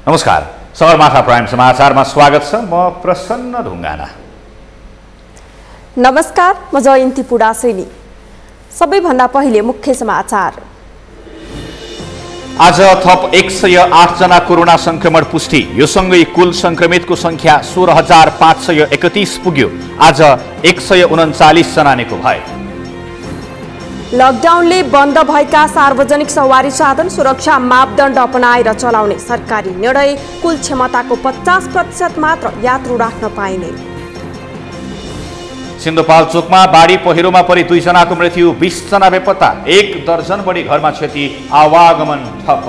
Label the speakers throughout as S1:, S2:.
S1: नमस्कार, सगरमाथा प्राइम समाचारमा स्वागत छ। म प्रसन्न ढुङ्गाना।
S2: नमस्कार, म जयन्ती पुडासेनी। सबैभन्दा पहिले मुख्य समाचार।
S1: आज थप 108 जना कोरोना संक्रमण पुष्टि। यो सँगै कुल संक्रमितको संख्या 16,531 पुग्यो। आज 139 जना निको भए।
S2: लकडाउनले बन्द भएका सार्वजनिक सवारी साधन सुरक्षा मापदण्ड अपनाएर चलाउने सरकारी निर्णय। कुल क्षमताको 50% मात्र यात्रु राख्न पाइने।
S1: सिन्धुपाल्चोकमा बाढी पहिरोमा परि 2 जनाको मृत्यु, 20 जना बेपत्ता, 1 दर्जन बढी घरमा क्षति, आवागमन ठप्प।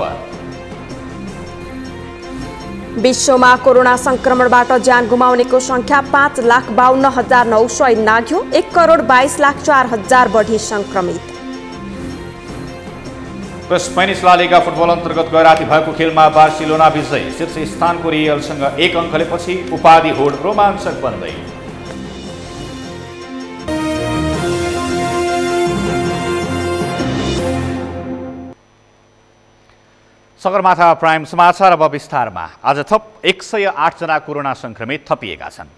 S2: विश्वमा कोरोना संक्रमणबाट ज्यान गुमाउनेको संख्या 5,52,900 नाघ्यो। 1,22,04,000 बढी संक्रमित।
S1: स्पेनिस ला लिगा फुटबल अन्तर्गत गैराती भएको खेलमा बार्सिलोना विजय। शीर्ष स्थानको रियलसँग 1 अङ्कले पछि उपाधि होड रोमाञ्चक बन्दै। सगरमाथा प्राइम समाचार अब विस्तारमा। आज थप 108 जना कोरोना संक्रमित थपिएका छन्।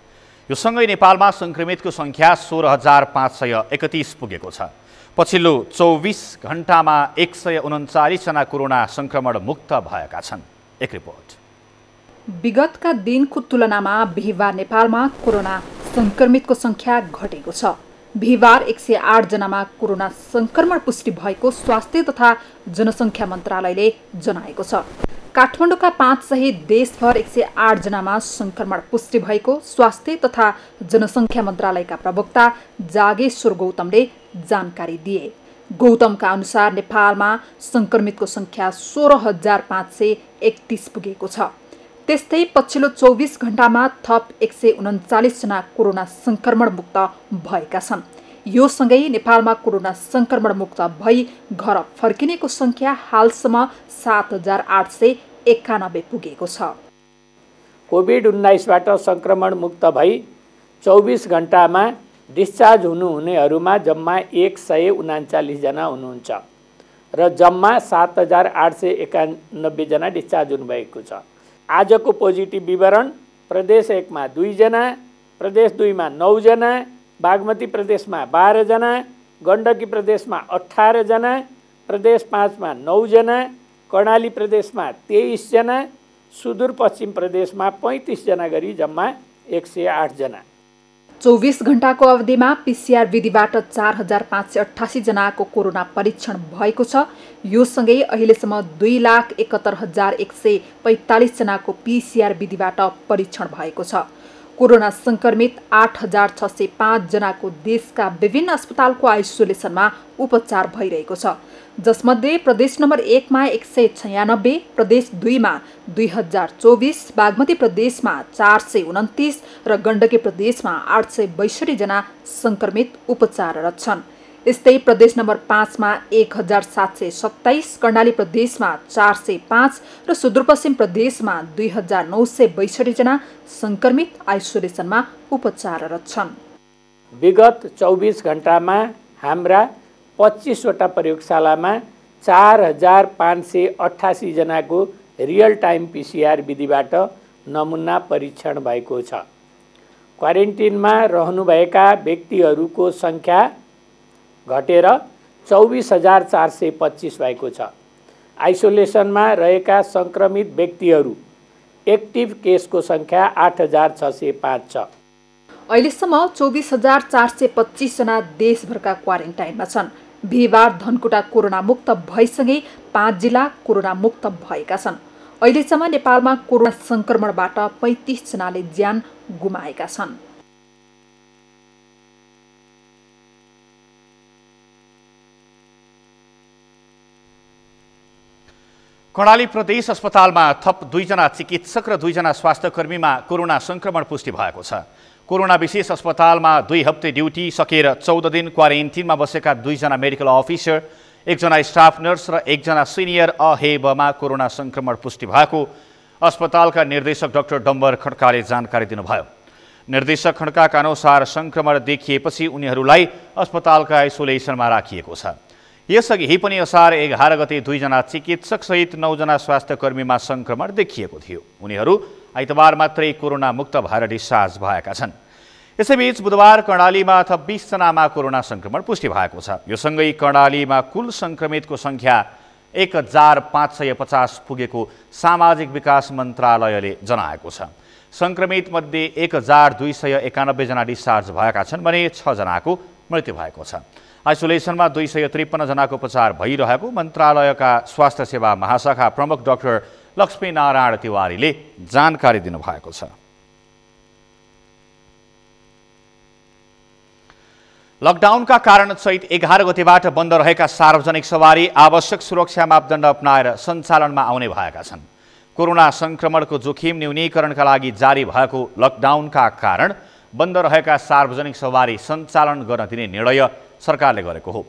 S1: यो सँगै नेपालमा संक्रमितको संख्या 16,531 पुगेको छ। पछिल्लो 24 घण्टामा 139 जना कोरोना संक्रमण मुक्त भएका छन्। एक रिपोर्ट।
S3: विगतका दिनको तुलनामा बिहीबार नेपालमा कोरोना संक्रमितको संख्या घटेको छ। बिहीबार 108 जनामा कोरोना संक्रमण पुष्टि भएको स्वास्थ्य तथा जनसङ्ख्या मन्त्रालयले जनाएको छ। काठमाडौँका 5 सहित देशभर 108 जनामा संक्रमण पुष्टि भएको स्वास्थ्य तथा जनसङ्ख्या मन्त्रालयका प्रवक्ता जागेश्वर गौतमले जानकारी दिए। गौतमका अनुसार नेपालमा संक्रमितको संख्या 16,531 पुगेको छ। त्यस्तै पछिल्लो 24 घण्टामा थप 139 जना कोरोना संक्रमण मुक्त भएका छन्। यो सँगै नेपालमा कोरोना संक्रमण मुक्त भई घर फर्किनेको संख्या हालसम्म 7,891 पुगेको छ।
S4: कोभिड-19बाट संक्रमण मुक्त भई 24 घण्टामा डिस्चार्ज हुनुहुनेहरूमा जम्मा 139 जना हुनुहुन्छ र जम्मा 7,891 जना डिस्चार्ज हुनुभएको छ। आजको पोजिटिभ विवरण: प्रदेश 1 मा 2 जना, प्रदेश 2 मा 9 जना, बागमती प्रदेशमा 12 जना, गण्डकी प्रदेशमा 18 जना, प्रदेश 5 मा 9 जना, कर्णाली प्रदेशमा 23 जना, सुदूरपश्चिम प्रदेशमा 35 जना गरी जम्मा 108 जना।
S3: 24 घण्टाको अवधिमा पीसीआर विधिबाट 4,588 जनाको कोरोना परीक्षण भएको छ। यो सँगै अहिलेसम्म 2,71,145 जनाको पीसीआर विधिबाट परीक्षण भएको छ। कोरोना संक्रमित 8,605 जनाको देशका विभिन्न अस्पतालको आइसोलेसनमा उपचार भइरहेको छ, जसमध्ये प्रदेश नम्बर 1 मा 196, प्रदेश 2 मा 2,024, बागमती प्रदेशमा 429 र गण्डकी प्रदेशमा 862 जना संक्रमित उपचाररत छन्। यस्तै प्रदेश नम्बर 5 मा 1,727, कर्णाली प्रदेशमा 405 र सुदूरपश्चिम प्रदेशमा 2,962 जना संक्रमित आइसोलेसनमा उपचाररत छन्।
S4: विगत 24 घण्टामा हाम्रा 25 वटा प्रयोगशालामा 4,588 जनाको रियल टाइम पीसीआर विधिबाट नमुना परीक्षण भएको छ। क्वारेन्टिनमा रहनुभएका व्यक्तिहरूको संख्या घटेर 24,425 भएको छ। आइसोलेसनमा रहेका संक्रमित व्यक्तिहरू एक्टिभ केसको संख्या 8,605 छ।
S3: अहिलेसम्म 24,425 जना देशभरका क्वारेन्टाइनमा छन्। बिहीबार धनकुटा कोरोना मुक्त भएसँगै 5 जिल्ला कोरोना मुक्त भएका छन्। अहिलेसम्म नेपालमा कोरोना संक्रमणबाट 35 जनाले ज्यान गुमाएका छन्।
S1: कर्णाली प्रदेश अस्पतालमा थप 2 जना चिकित्सक र 2 जना स्वास्थ्यकर्मीमा कोरोना संक्रमण पुष्टि भएको छ। कोरोना विशेष अस्पतालमा 2 हप्ते ड्युटी सकेर 14 दिन क्वारेन्टिनमा बसेका 2 जना मेडिकल अफिसर, 1 जना स्टाफ नर्स र 1 जना सिनियर अहेबमा कोरोना संक्रमण पुष्टि भएको अस्पतालका निर्देशक डाक्टर डम्बर खड्काले जानकारी दिनुभयो। निर्देशक खड्काका अनुसार संक्रमण देखिएपछि उनीहरूलाई अस्पतालका आइसोलेसनमा राखिएको छ। यसअघि पनि असार 11 गते 2 जना चिकित्सकसहित 9 जना स्वास्थ्यकर्मीमा संक्रमण देखिएको थियो। उनीहरू आइतबार मात्रै कोरोना मुक्त भएर डिस्चार्ज भएका छन्। यसैबीच बुधबार कर्णालीमा थप 20 जनामा कोरोना संक्रमण पुष्टि भएको छ। यो सँगै कर्णालीमा कुल संक्रमितको संख्या 1550 पुगेको सामाजिक विकास मन्त्रालयले जनाएको छ। संक्रमित मध्ये 1291 जना डिस्चार्ज भएका छन् भने 6 जनाको मृत्यु भएको छ। आइसोलेसनमा 253 जनाको उपचार भइरहेको मन्त्रालयका स्वास्थ्य सेवा महाशाखा प्रमुख डाक्टर लक्ष्मीनारायण तिवारीले जानकारी दिनुभएको छ। लकडाउनका कारण चैत 11 गतेबाट बन्द रहेका सार्वजनिक सवारी आवश्यक सुरक्षा मापदण्ड अपनाएर सञ्चालनमा आउने भएका छन्। कोरोना संक्रमणको जोखिम न्यूनीकरणका लागि जारी भएको लकडाउनका कारण बन्द रहेका सार्वजनिक सवारी सञ्चालन गर्न दिने निर्णय सरकारले गरेको हो।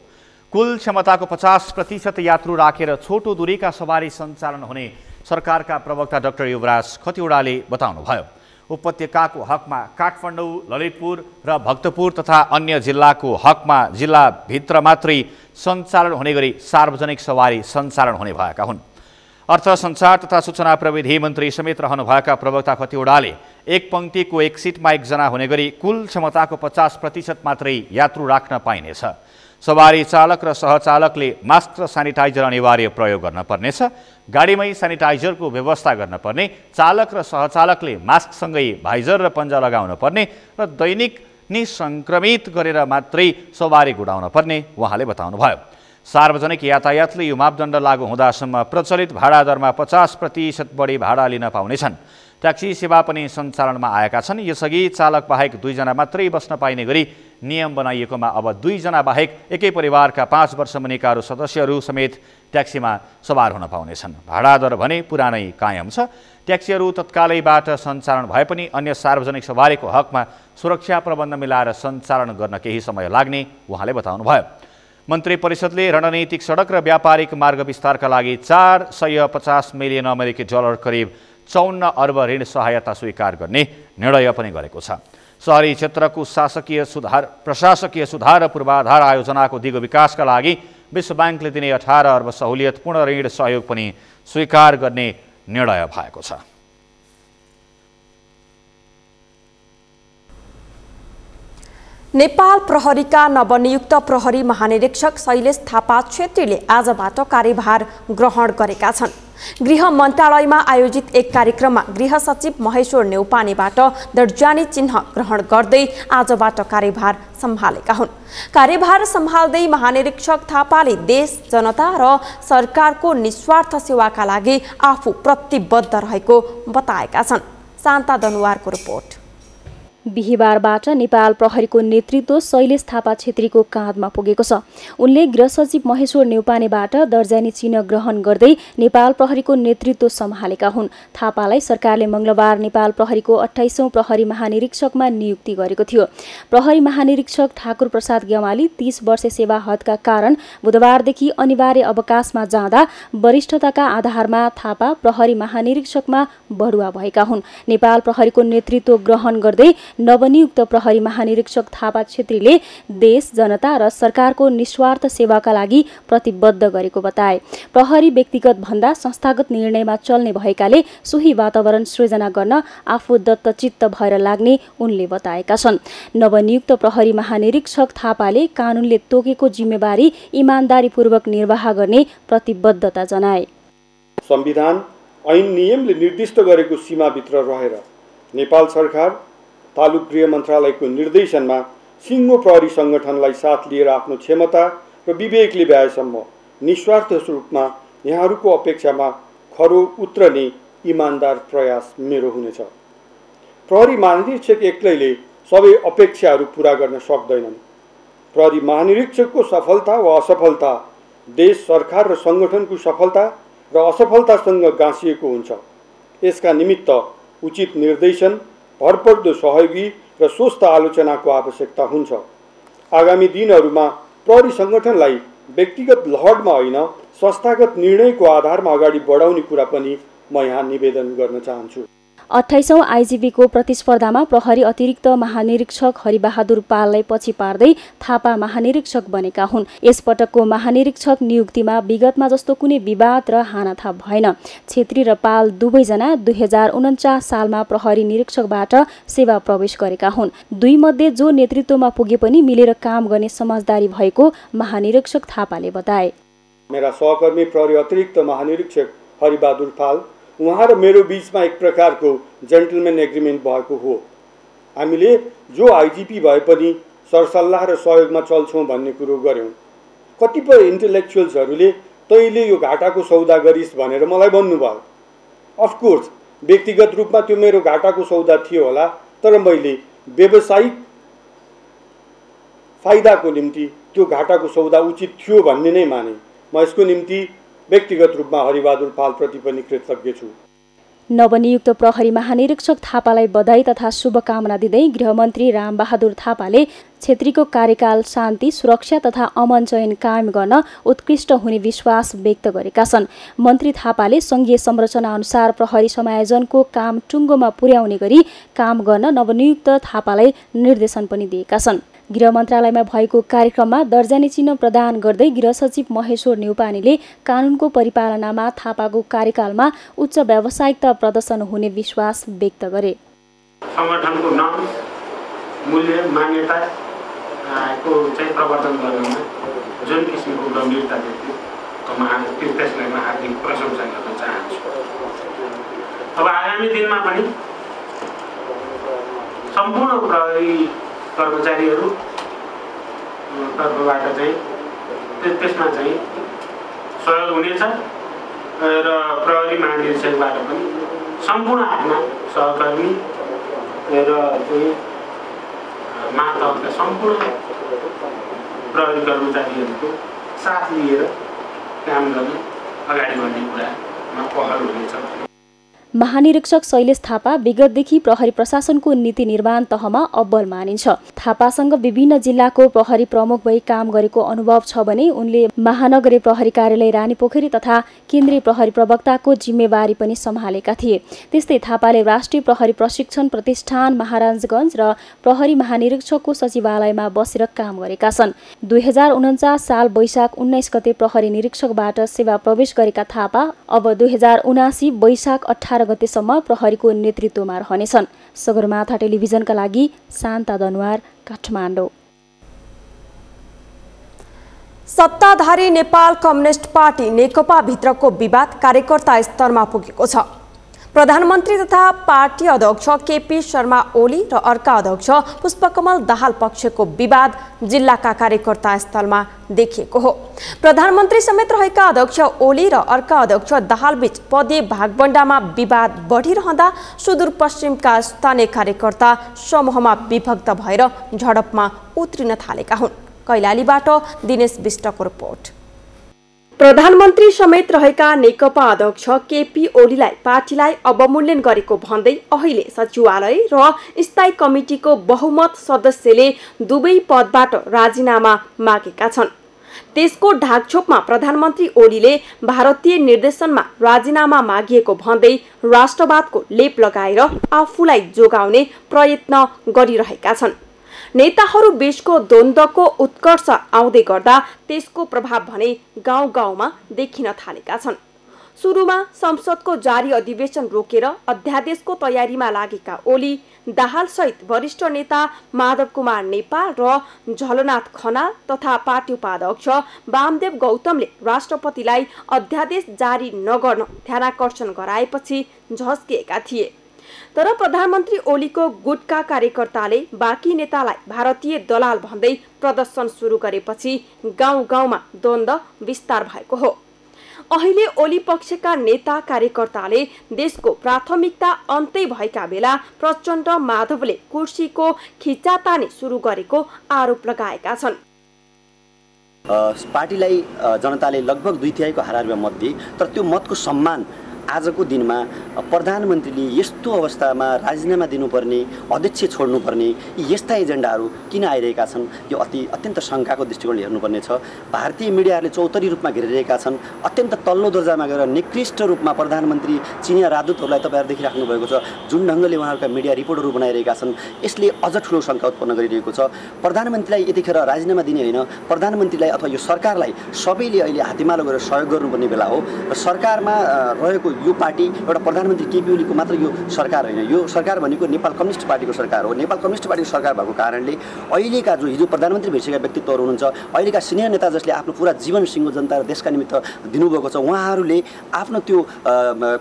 S1: कुल क्षमताको 50% यात्रु राखेर छोटो दूरीका सवारी सञ्चालन हुने सरकारका प्रवक्ता डाक्टर युवराज खतिवडाले बताउनुभयो। उपत्यकाको हकमा काठमाडौँ, ललितपुर र भक्तपुर तथा अन्य जिल्लाको हकमा जिल्लाभित्र मात्रै सञ्चालन हुने गरी सार्वजनिक सवारी सञ्चालन हुने भएका हुन्। अर्थ सञ्चार तथा सूचना प्रविधि मन्त्री समेत रहनुभएका प्रवक्ता खतिवडाले एक पंक्तिको एक सिटमा एकजना हुने गरी कुल क्षमताको 50% मात्रै यात्रु राख्न पाइनेछ। सवारी चालक र सहचालकले मास्क र सेनिटाइजर अनिवार्य प्रयोग गर्न पर्नेछ। गाडीमै सेनिटाइजरको व्यवस्था गर्न पर्ने, चालक र सहचालकले मास्कसँगै भाइजर र पन्जा लगाउन पर्ने र दैनिक निसंक्रमित गरेर मात्रै सवारी गुडाउन पर्ने उहाँले बताउनुभयो। सार्वजनिक यातायातले यो मापदण्ड लागू हुँदासम्म प्रचलित भाडा दरमा 50% बढी भाडा लिन पाउनेछन्। ट्याक्सी सेवा पनि सञ्चालनमा आएका छन्। यसअघि चालक बाहेक 2 जना मात्रै बस्न पाइने गरी नियम बनाइएकोमा अब 2 जना बाहेक एकै परिवारका 5 वर्ष मुनिका सदस्यहरू समेत ट्याक्सीमा सवार हुन पाउनेछन्। भाडा दर भने पुरानै कायम छ। ट्याक्सीहरू तत्कालैबाट सञ्चालन भए पनि अन्य सार्वजनिक सवारीको हकमा सुरक्षा प्रबन्ध मिलाएर सञ्चालन गर्न केही समय लाग्ने उहाँले बताउनुभयो। मन्त्री परिषदले रणनीतिक सडक र व्यापारिक मार्ग विस्तारका लागि 450 मिलियन अमेरिकी डलर करिब 54 अर्ब ऋण सहायता स्वीकार गर्ने निर्णय पनि गरेको छ। शहरी क्षेत्रको प्रशासकीय सुधार र पूर्वाधार आयोजनाको दिगो विकासका लागि विश्व ब्याङ्कले दिने 18 अर्ब सहुलियतपूर्ण ऋण सहयोग पनि स्वीकार गर्ने निर्णय भएको छ।
S2: नेपाल प्रहरीका नवनियुक्त प्रहरी महानिरीक्षक शैलेश थापा छेत्रीले आजबाट कार्यभार ग्रहण गरेका छन्। गृह मन्त्रालयमा आयोजित एक कार्यक्रममा गृह सचिव महेश्वर नेउपानेबाट दर्जानी चिन्ह ग्रहण गर्दै आजबाट कार्यभार सम्हालेका हुन्। कार्यभार सम्हाल्दै महानिरीक्षक थापाले देश, जनता र सरकारको निस्वार्थ सेवाका लागि आफू प्रतिबद्ध रहेको बताएका छन्। शान्ता दनुवारको रिपोर्ट।
S5: बिहिबारबाट नेपाल प्रहरीको नेतृत्व शैलेश थापा छेत्रीको काँधमा पुगेको छ। उनले गृह सचिव महेश्वर नेउपानेबाट दर्जानी चिन्ह ग्रहण गर्दै नेपाल प्रहरीको नेतृत्व सम्हालेका हुन्। थापालाई सरकारले मंगलबार नेपाल प्रहरीको 28औं प्रहरी महानिरीक्षकमा नियुक्ति गरेको थियो। प्रहरी महानिरीक्षक ठाकुर प्रसाद गेवाली 30 वर्ष सेवा हदका कारण बुधबारदेखि अनिवार्य अवकाशमा जाँदा वरिष्ठताका आधारमा थापा प्रहरी महानिरीक्षकमा बढुवा भएका हुन्। नेपाल प्रहरीको नेतृत्व ग्रहण गर्दै नवनियुक्त प्रहरी महानिरीक्षक थापा छेत्रीले देश, जनता र सरकारको निस्वार्थ सेवाका लागि प्रतिबद्ध गरेको बताए। प्रहरी व्यक्तिगत भन्दा संस्थागत निर्णयमा चल्ने भएकाले सोही वातावरण सृजना गर्न आफू दत्तचित्त भएर लाग्ने उनले बताएका छन्। नवनियुक्त प्रहरी महानिरीक्षक थापाले कानूनले तोकेको जिम्मेवारी इमानदारीपूर्वक निर्वाह गर्ने प्रतिबद्धता जनाए।
S6: संविधान, ऐन, नियमले निर्दिष्ट गरेको सीमाभित्र रहेर नेपाल सरकार तालुक गृह मन्त्रालयको निर्देशनमा सिङ्गो प्रहरी सङ्गठनलाई साथ लिएर आफ्नो क्षमता र विवेकले भ्याएसम्म निस्वार्थ रूपमा यहाँहरूको अपेक्षामा खरो उत्रने इमान्दार प्रयास मेरो हुनेछ। प्रहरी महानिरीक्षक एक्लैले सबै अपेक्षाहरू पूरा गर्न सक्दैनन्। प्रहरी महानिरीक्षकको सफलता वा असफलता देश, सरकार र सङ्गठनको सफलता र असफलतासँग गाँसिएको हुन्छ। यसका निमित्त उचित निर्देशन, भरपर्दो सहयोगी र स्वस्थ आलोचनाको आवश्यकता हुन्छ। आगामी दिनहरूमा प्रहरी सङ्गठनलाई व्यक्तिगत लहरमा होइन संस्थागत निर्णयको आधारमा अगाडि बढाउने कुरा पनि म यहाँ निवेदन गर्न चाहन्छु।
S5: 28औं आइजिपीको प्रतिस्पर्धामा प्रहरी अतिरिक्त महानिरीक्षक हरिबहादुर पाललाई पछि पार्दै थापा महानिरीक्षक बनेका हुन्। यसपटकको महानिरीक्षक नियुक्तिमा विगतमा जस्तो कुनै विवाद र हानाथाप भएन। छेत्री र पाल दुवैजना 2049 सालमा प्रहरी निरीक्षकबाट सेवा प्रवेश गरेका हुन्। दुई मध्ये जो नेतृत्वमा पुगे पनि मिलेर काम गर्ने समझदारी भएको महानिरीक्षक थापाले बताए।
S6: मेरा सहकर्मी प्रहरी अतिरिक्त महानिरीक्षक हरिबहादुर पाल, उहाँ र मेरो बीचमा एक प्रकारको जेन्टलमेन एग्रिमेन्ट भएको हो। हामीले जो आइजिपी भए पनि सरसल्लाह र सहयोगमा चल्छौँ भन्ने कुरो गऱ्यौँ। कतिपय इन्टेलेक्चुअल्सहरूले तैँले यो घाटाको सौदा गरिस् भनेर मलाई भन्नुभयो। अफकोर्स व्यक्तिगत रूपमा त्यो मेरो घाटाको सौदा थियो होला, तर मैले व्यावसायिक फाइदाको निम्ति त्यो घाटाको सौदा उचित थियो भन्ने नै माने। म यसको निम्ति व्यक्तिगत रूपमा हरिबहादुर पालप्रति पनि कृतज्ञ छु।
S5: नवनियुक्त प्रहरी महानिरीक्षक थापालाई बधाई तथा शुभकामना दिँदै गृहमन्त्री रामबहादुर थापाले छेत्रीको कार्यकाल शान्ति, सुरक्षा तथा अमन चयन कायम गर्न उत्कृष्ट हुने विश्वास व्यक्त गरेका छन्। मन्त्री थापाले संघीय संरचना अनुसार प्रहरी समायोजनको काम टुङ्गोमा पुर्याउने गरी काम गर्न नवनियुक्त थापालाई निर्देशन पनि दिएका छन्। गृह मन्त्रालयमा भएको कार्यक्रममा दर्जानी चिन्ह प्रदान गर्दै गृह सचिव महेश्वर न्यौपानेले कानुनको परिपालनामा थापाको कार्यकालमा उच्च व्यावसायिकता प्रदर्शन हुने विश्वास व्यक्त गरे।
S7: संगठनको नाम, मूल्य, मान्यता को चाहिँ प्रवर्तन गर्नमा जुन किसिमको गम्भीरता देखियो त्यसलाई म हार्दिक प्रशंसा गर्न चाहन्छु। अब आगामी दिनमा पनि सम्पूर्ण प्रहरी कर्मचारीहरू तर्फबाट चाहिँ त्यसमा चाहिँ सहयोग हुनेछ र प्रहरी महानिरीक्षकबाट पनि सम्पूर्ण आफ्ना सहकर्मी र चाहिँ मातहतका सम्पूर्ण प्रहरी कर्मचारीहरूको साथ लिएर काम गर्न अगाडि बढ्ने कुरामा पहल हुनेछ।
S5: महानिरीक्षक शैलेश थापा विगतदेखि प्रहरी प्रशासनको नीति निर्माण तहमा अब्बल मानिन्छ। थापासँग विभिन्न जिल्लाको प्रहरी प्रमुख भई काम गरेको अनुभव छ भने उनले महानगरी प्रहरी कार्यालय रानीपोखरी तथा केन्द्रीय प्रहरी प्रवक्ताको जिम्मेवारी पनि सम्हालेका थिए। त्यस्तै थापाले राष्ट्रिय प्रहरी प्रशिक्षण प्रतिष्ठान महाराजगञ्ज र प्रहरी महानिरीक्षकको सचिवालयमा बसेर काम गरेका छन्। 2049 साल वैशाख 19 गते प्रहरी निरीक्षकबाट सेवा प्रवेश गरेका थापा अब 2079 वैशाख 18 गतेसम्म प्रहरीको नेतृत्वमा रहनेछन्। सगरमाथा टेलिभिजनका लागि शान्ता दनवार, काठमाडौँ।
S2: सत्ताधारी नेपाल कम्युनिस्ट पार्टी नेकपा भित्रको विवाद कार्यकर्ता स्तरमा पुगेको छ। प्रधानमन्त्री तथा पार्टी अध्यक्ष केपी शर्मा ओली र अर्का अध्यक्ष पुष्पकमल दाहाल पक्षको विवाद जिल्लाका कार्यकर्ता स्थलमा देखिएको हो। प्रधानमन्त्री समेत रहेका अध्यक्ष ओली र अर्का अध्यक्ष दाहाल बीच पदीय भागबण्डामा विवाद बढिरहँदा सुदूरपश्चिमका स्थानीय कार्यकर्ता समूहमा विभक्त भएर झडपमा उत्रिन थालेका हुन्। कैलालीबाट दिनेश विष्टको रिपोर्ट। प्रधानमन्त्री समेत रहेका नेकपा अध्यक्ष केपी ओलीलाई पार्टीलाई अवमूल्यन गरेको भन्दै अहिले सचिवालय र स्थायी कमिटीको बहुमत सदस्यले दुवै पदबाट राजीनामा मागेका छन्। त्यसको ढाकछोपमा प्रधानमन्त्री ओलीले भारतीय निर्देशनमा राजीनामा मागिएको भन्दै राष्ट्रवादको लेप लगाएर आफूलाई जोगाउने प्रयत्न गरिरहेका छन्। नेताहरू बीचको द्वन्द्वको उत्कर्ष आउँदै गर्दा त्यसको प्रभाव भने गाउँ गाउँमा देखिन थालेका छन्। सुरुमा संसदको जारी अधिवेशन रोकेर अध्यादेशको तयारीमा लागेका ओली दाहाल सहित वरिष्ठ नेता माधव कुमार नेपाल र झलनाथ खनाल तथा पार्टी उपाध्यक्ष वामदेव गौतमले राष्ट्रपतिलाई अध्यादेश जारी नगर्न ध्यानाकर्षण गराएपछि झस्किएका थिए। तर प्रधानमन्त्री ओलीको गुटका कार्यकर्ताले बाँकी नेतालाई भारतीय दलाल भन्दै प्रदर्शन सुरु गरेपछि गाउँ गाउँमा द्वन्द्व विस्तार भएको हो। अहिले ओली पक्षका नेता कार्यकर्ताले देशको प्राथमिकता अन्तै भएका बेला प्रचण्ड माधवले कुर्सीको खिचातानी सुरु गरेको आरोप लगाएका छन्।
S8: पार्टीलाई जनताले लगभग 2/3 हाराहारीमा मत दिए, तर त्यो मतको सम्मान आजको दिनमा प्रधानमन्त्रीले यस्तो अवस्थामा राजीनामा दिनुपर्ने, अध्यक्ष छोड्नुपर्ने यस्ता एजेन्डाहरू किन आइरहेका छन्, यो अत्यन्त शङ्काको दृष्टिकोणले हेर्नुपर्ने छ। भारतीय मिडियाहरूले चौतरी रूपमा घेरिरहेका छन्। अत्यन्त तल्लो दर्जामा गएर निकृष्ट रूपमा प्रधानमन्त्री चिनिया राजदूतहरूलाई तपाईँहरू देखिराख्नु भएको छ, जुन ढङ्गले उहाँहरूका मिडिया रिपोर्टहरू बनाइरहेका छन्। यसले अझ ठुलो शङ्का उत्पन्न गरिरहेको छ। प्रधानमन्त्रीलाई यतिखेर राजीनामा दिने होइन, प्रधानमन्त्रीलाई अथवा यो सरकारलाई सबैले अहिले हातेमालो गरेर सहयोग गर्नुपर्ने बेला हो। र सरकारमा रहेको यो पार्टी एउटा प्रधानमन्त्री केपी ओलीको मात्र यो सरकार होइन, यो सरकार भनेको नेपाल कम्युनिस्ट पार्टीको सरकार हो। नेपाल कम्युनिस्ट पार्टीको सरकार भएको कारणले अहिलेका जो हिजो प्रधानमन्त्री भइसकेका व्यक्तित्वहरू हुनुहुन्छ, अहिलेका सिनियर नेता जसले आफ्नो पुरा जीवन सिङ्गो जनता र देशका निमित्त दिनुभएको छ, उहाँहरूले आफ्नो त्यो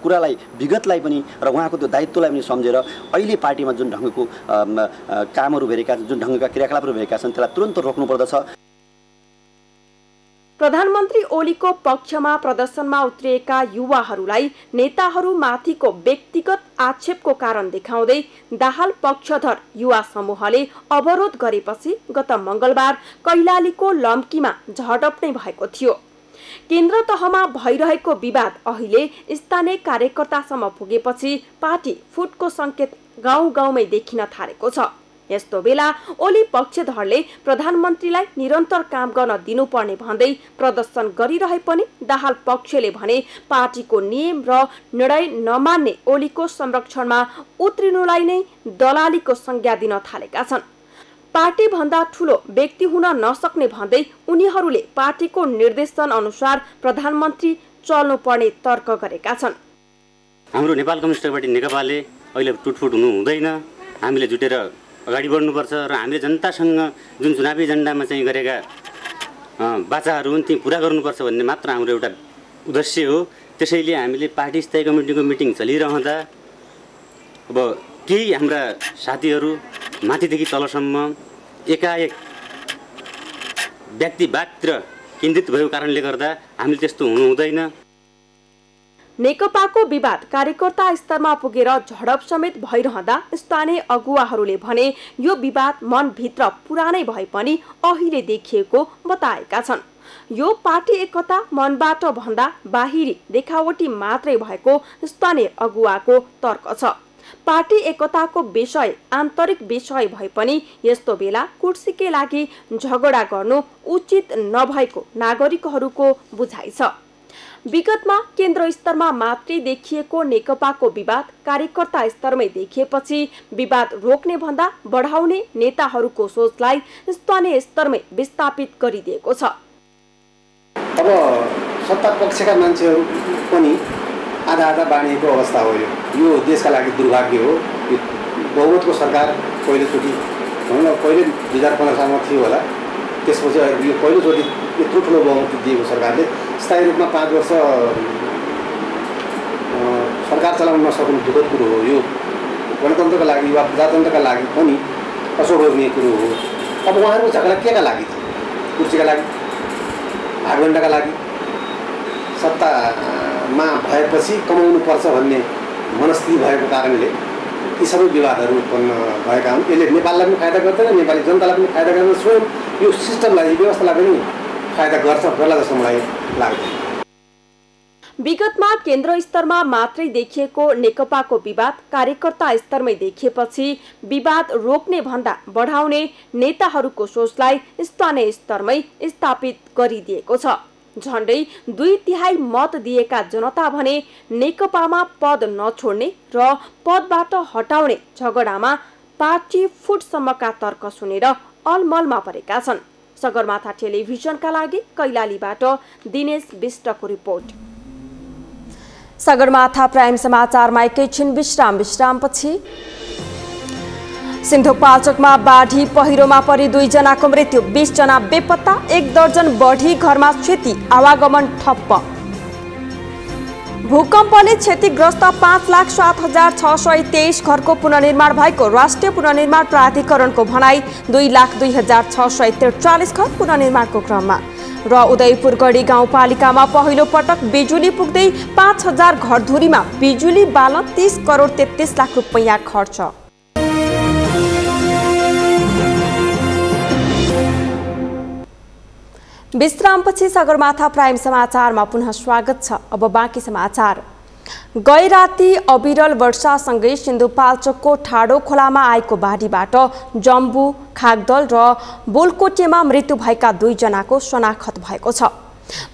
S8: कुरालाई, विगतलाई पनि र उहाँको त्यो दायित्वलाई पनि सम्झेर अहिले पार्टीमा जुन ढङ्गको कामहरू भएका छन्, जुन ढङ्गका क्रियाकलापहरू भएका छन्, त्यसलाई तुरन्त रोक्नुपर्दछ।
S2: प्रधानमन्त्री ओलीको पक्षमा प्रदर्शनमा उत्रिएका युवाहरूलाई नेताहरूमाथिको व्यक्तिगत आक्षेपको कारण देखाउँदै दाहाल पक्षधर युवा समूहले अवरोध गरेपछि गत मङ्गलबार कैलालीको लम्कीमा झडप नै भएको थियो। केन्द्र तहमा भइरहेको विवाद अहिले स्थानीय कार्यकर्तासम्म पुगेपछि पार्टी फुटको सङ्केत गाउँ गाउँमै देखिन थालेको छ। यस्तो बेला ओली पक्षधरले प्रधानमन्त्रीलाई निरन्तर काम गर्न दिनुपर्ने भन्दै प्रदर्शन गरिरहे पनि दाहाल पक्षले भने पार्टीको नियम र निर्णय नमान्ने ओलीको संरक्षणमा उत्रिनुलाई नै दलालीको संज्ञा दिन थालेका छन्। पार्टी भन्दा ठूलो व्यक्ति हुन नसक्ने भन्दै उनीहरूले पार्टीको निर्देशन अनुसार प्रधानमन्त्री चल्नुपर्ने तर्क गरेका छन्।
S9: हाम्रो नेपाल कम्युनिस्ट पार्टी नेकपाले अहिले टुटफुट हुनु हुँदैन, हामीले जुटेर अगाडि बढ्नुपर्छ र हामीले जनतासँग जुन चुनावी एजेन्डामा चाहिँ गरेका बाचाहरू हुन् ती पुरा गर्नुपर्छ भन्ने मात्र हाम्रो एउटा उद्देश्य हो। त्यसैले हामीले पार्टी स्थायी कमिटीको मिटिङ चलिरहँदा अब केही हाम्रा साथीहरू माथिदेखि तलसम्म एकाएक व्यक्तिवादतिर केन्द्रित भएको कारणले गर्दा हामीले त्यस्तो हुनु हुँदैन।
S2: नेकपाको विवाद कार्यकर्ता स्तरमा पुगेर झडप समेत भइरहँदा स्थानीय अगुवाहरूले भने यो विवाद मनभित्र पुरानै भए पनि अहिले देखिएको बताएका छन्। यो पार्टी एकता मनबाट भन्दा बाहिरी देखावटी मात्रै भएको स्थानीय अगुवाको तर्क छ। पार्टी एकताको विषय आन्तरिक विषय भए पनि यस्तो बेला कुर्सीकै लागि झगडा गर्नु उचित नभएको नागरिकहरूको बुझाइ छ। विगतमा केन्द्र स्तरमा मात्रै देखिएको नेकपाको विवाद कार्यकर्ता स्तरमै देखिएपछि विवाद रोक्ने भन्दा बढाउने नेताहरूको सोचलाई स्थानीय स्तरमै विस्थापित गरिदिएको छ।
S10: अब सत्ता पक्षका मान्छेहरू पनि आधा आधा बाँडिएको अवस्था हो। यो देशका लागि दुर्भाग्य हो। बहुमतको सरकार पहिलोचोटि पहिले 2015 सालमा थियो होला, त्यसपछि यो पहिलोचोटि यत्रो ठुलो बहुमत दिएको सरकारले स्थायी रूपमा 5 वर्ष सरकार चलाउन नसक्नु दुःखद कुरो हो। यो गणतन्त्रका लागि वा प्रजातन्त्रका लागि पनि असोभनीय कुरो हो। अब उहाँहरूको झगडा केका लागि थियो? कुर्सीका लागि, भागभण्डाका लागि, सत्तामा भएपछि कमाउनु पर्छ भन्ने मनस्थिति भएको कारणले यी सबै विवादहरू उत्पन्न भएका हुन्। यसले नेपाललाई पनि फाइदा गर्दैन, नेपाली जनतालाई पनि फाइदा गर्दैन, स्वयं यो सिस्टमलाई, व्यवस्थालाई पनि फाइदा गर्ला जस्तो मलाई लाग्दैन।
S2: विगतमा केन्द्र स्तरमा मात्रै देखिएको नेकपाको विवाद कार्यकर्ता स्तरमै देखिएपछि विवाद रोक्ने भन्दा बढाउने नेताहरूको सोचलाई स्थानीय स्तरमै स्थापित गरिदिएको छ। झण्डै 2/3 मत दिएका जनता भने नेकपामा पद नछोड्ने र पदबाट हटाउने झगडामा पार्टी फुटसम्मका तर्क सुनेर अलमलमा परेका छन्। सगरमाथा टेलिभिजनका लागि कैलालीबाट दिनेश विष्टको रिपोर्ट। सगरमाथा प्राइम समाचारमा एकैछिन विश्रामपछि सिन्धुपाल्चोकमा बाढी पहिरोमा परि 2 जनाको मृत्यु, 20 जना बेपत्ता, 1 दर्जन बढी घरमा क्षति, आवागमन ठप्प। भूकम्पले क्षतिग्रस्त 5,07,623 घरको पुनर्निर्माण भएको राष्ट्रिय पुनर्निर्माण प्राधिकरणको भनाई। 2,02,643 घर पुनर्निर्माणको क्रममा र उदयपुरगढी गाउँपालिकामा पहिलो पटक बिजुली पुग्दै 5,000 घरधुरीमा बिजुली बाल्न 30 करोड 33 लाख रुपैयाँ खर्च। विश्रामपछि सगरमाथा प्राइम समाचारमा पुनः स्वागत छ। अब बाँकी समाचार। गैराती अविरल वर्षासँगै सिन्धुपाल्चोकको ठाडो खोलामा आएको बाढीबाट जम्बु, खागदल र बोलकोटेमा मृत्यु भएका 2 जनाको शनाखत भएको छ।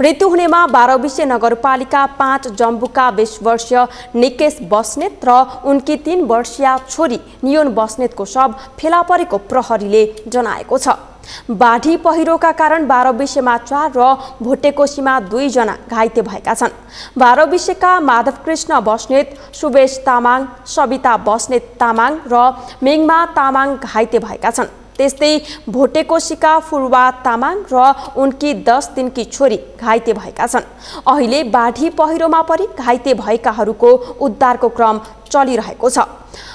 S2: मृत्यु हुनेमा 12 विषय नगरपालिका 5 जम्बुका 20 वर्षीय निकेश बस्नेत र उनकी 3 वर्षीय छोरी नियोन बस्नेतको शव फेला परेको प्रहरीले जनाएको छ। बाढी पहिरोका कारण 12 विषयमा 4 र भोटेकोसीमा 2 जना घाइते भएका छन्। 12 विषयका माधव कृष्ण बस्नेत, सुवेश तामाङ, सविता बस्नेत तामाङ र मेङमा तामाङ घाइते भएका छन्। त्यस्तै भोटेकोसीका फुर्वा तामाङ र उनकी 10 दिनकी छोरी घाइते भएका छन्। अहिले बाढी पहिरोमा परि घाइते भएकाहरूको उद्धारको क्रम चलिरहेको छ।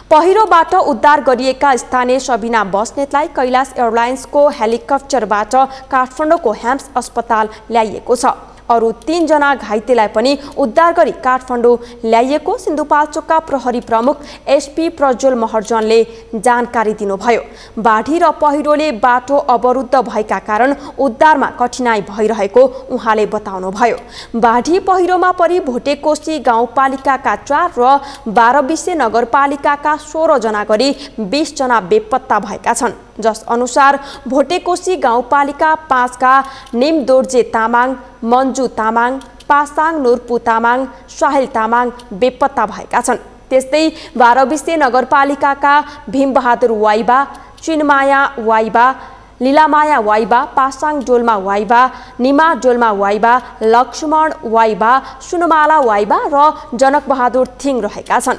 S2: पहिरोबाट उद्धार गरिएका स्थानीय सबिना बस्नेतलाई कैलाश एयरलाइन्सको हेलिकप्टरबाट काठमाडौँको ह्याम्स अस्पताल ल्याइएको छ। अरू 3 जना घाइतेलाई पनि उद्धार गरी काठमाडौँ ल्याइएको सिन्धुपाल्चोकका प्रहरी प्रमुख एसपी प्रज्वल महर्जनले जानकारी दिनुभयो। बाढी र पहिरोले बाटो अवरुद्ध भएका कारण उद्धारमा कठिनाई भइरहेको उहाँले बताउनुभयो। बाढी पहिरोमा परि भोटेकोसी गाउँपालिकाका 4 र 12 विषय नगरपालिकाका 16 जना गरी 20 जना बेपत्ता भएका छन्। जस अनुसार भोटेकोसी गाउँपालिका 5 का निम दोर्जे तामाङ, मन्जु तामाङ, पासाङ नूरपु तामाङ, साहिल तामाङ बेपत्ता भएका छन्। त्यस्तै 12 विषय नगरपालिकाका भीमबहादुर वाइबा, चिनमाया वाइबा, लीलामाया वाइबा, पासाङ डोल्मा वाइबा, निमा डोल्मा वाइबा, लक्ष्मण वाइबा, सुनमाला वाइबा र जनकबहादुर थिङ रहेका छन्।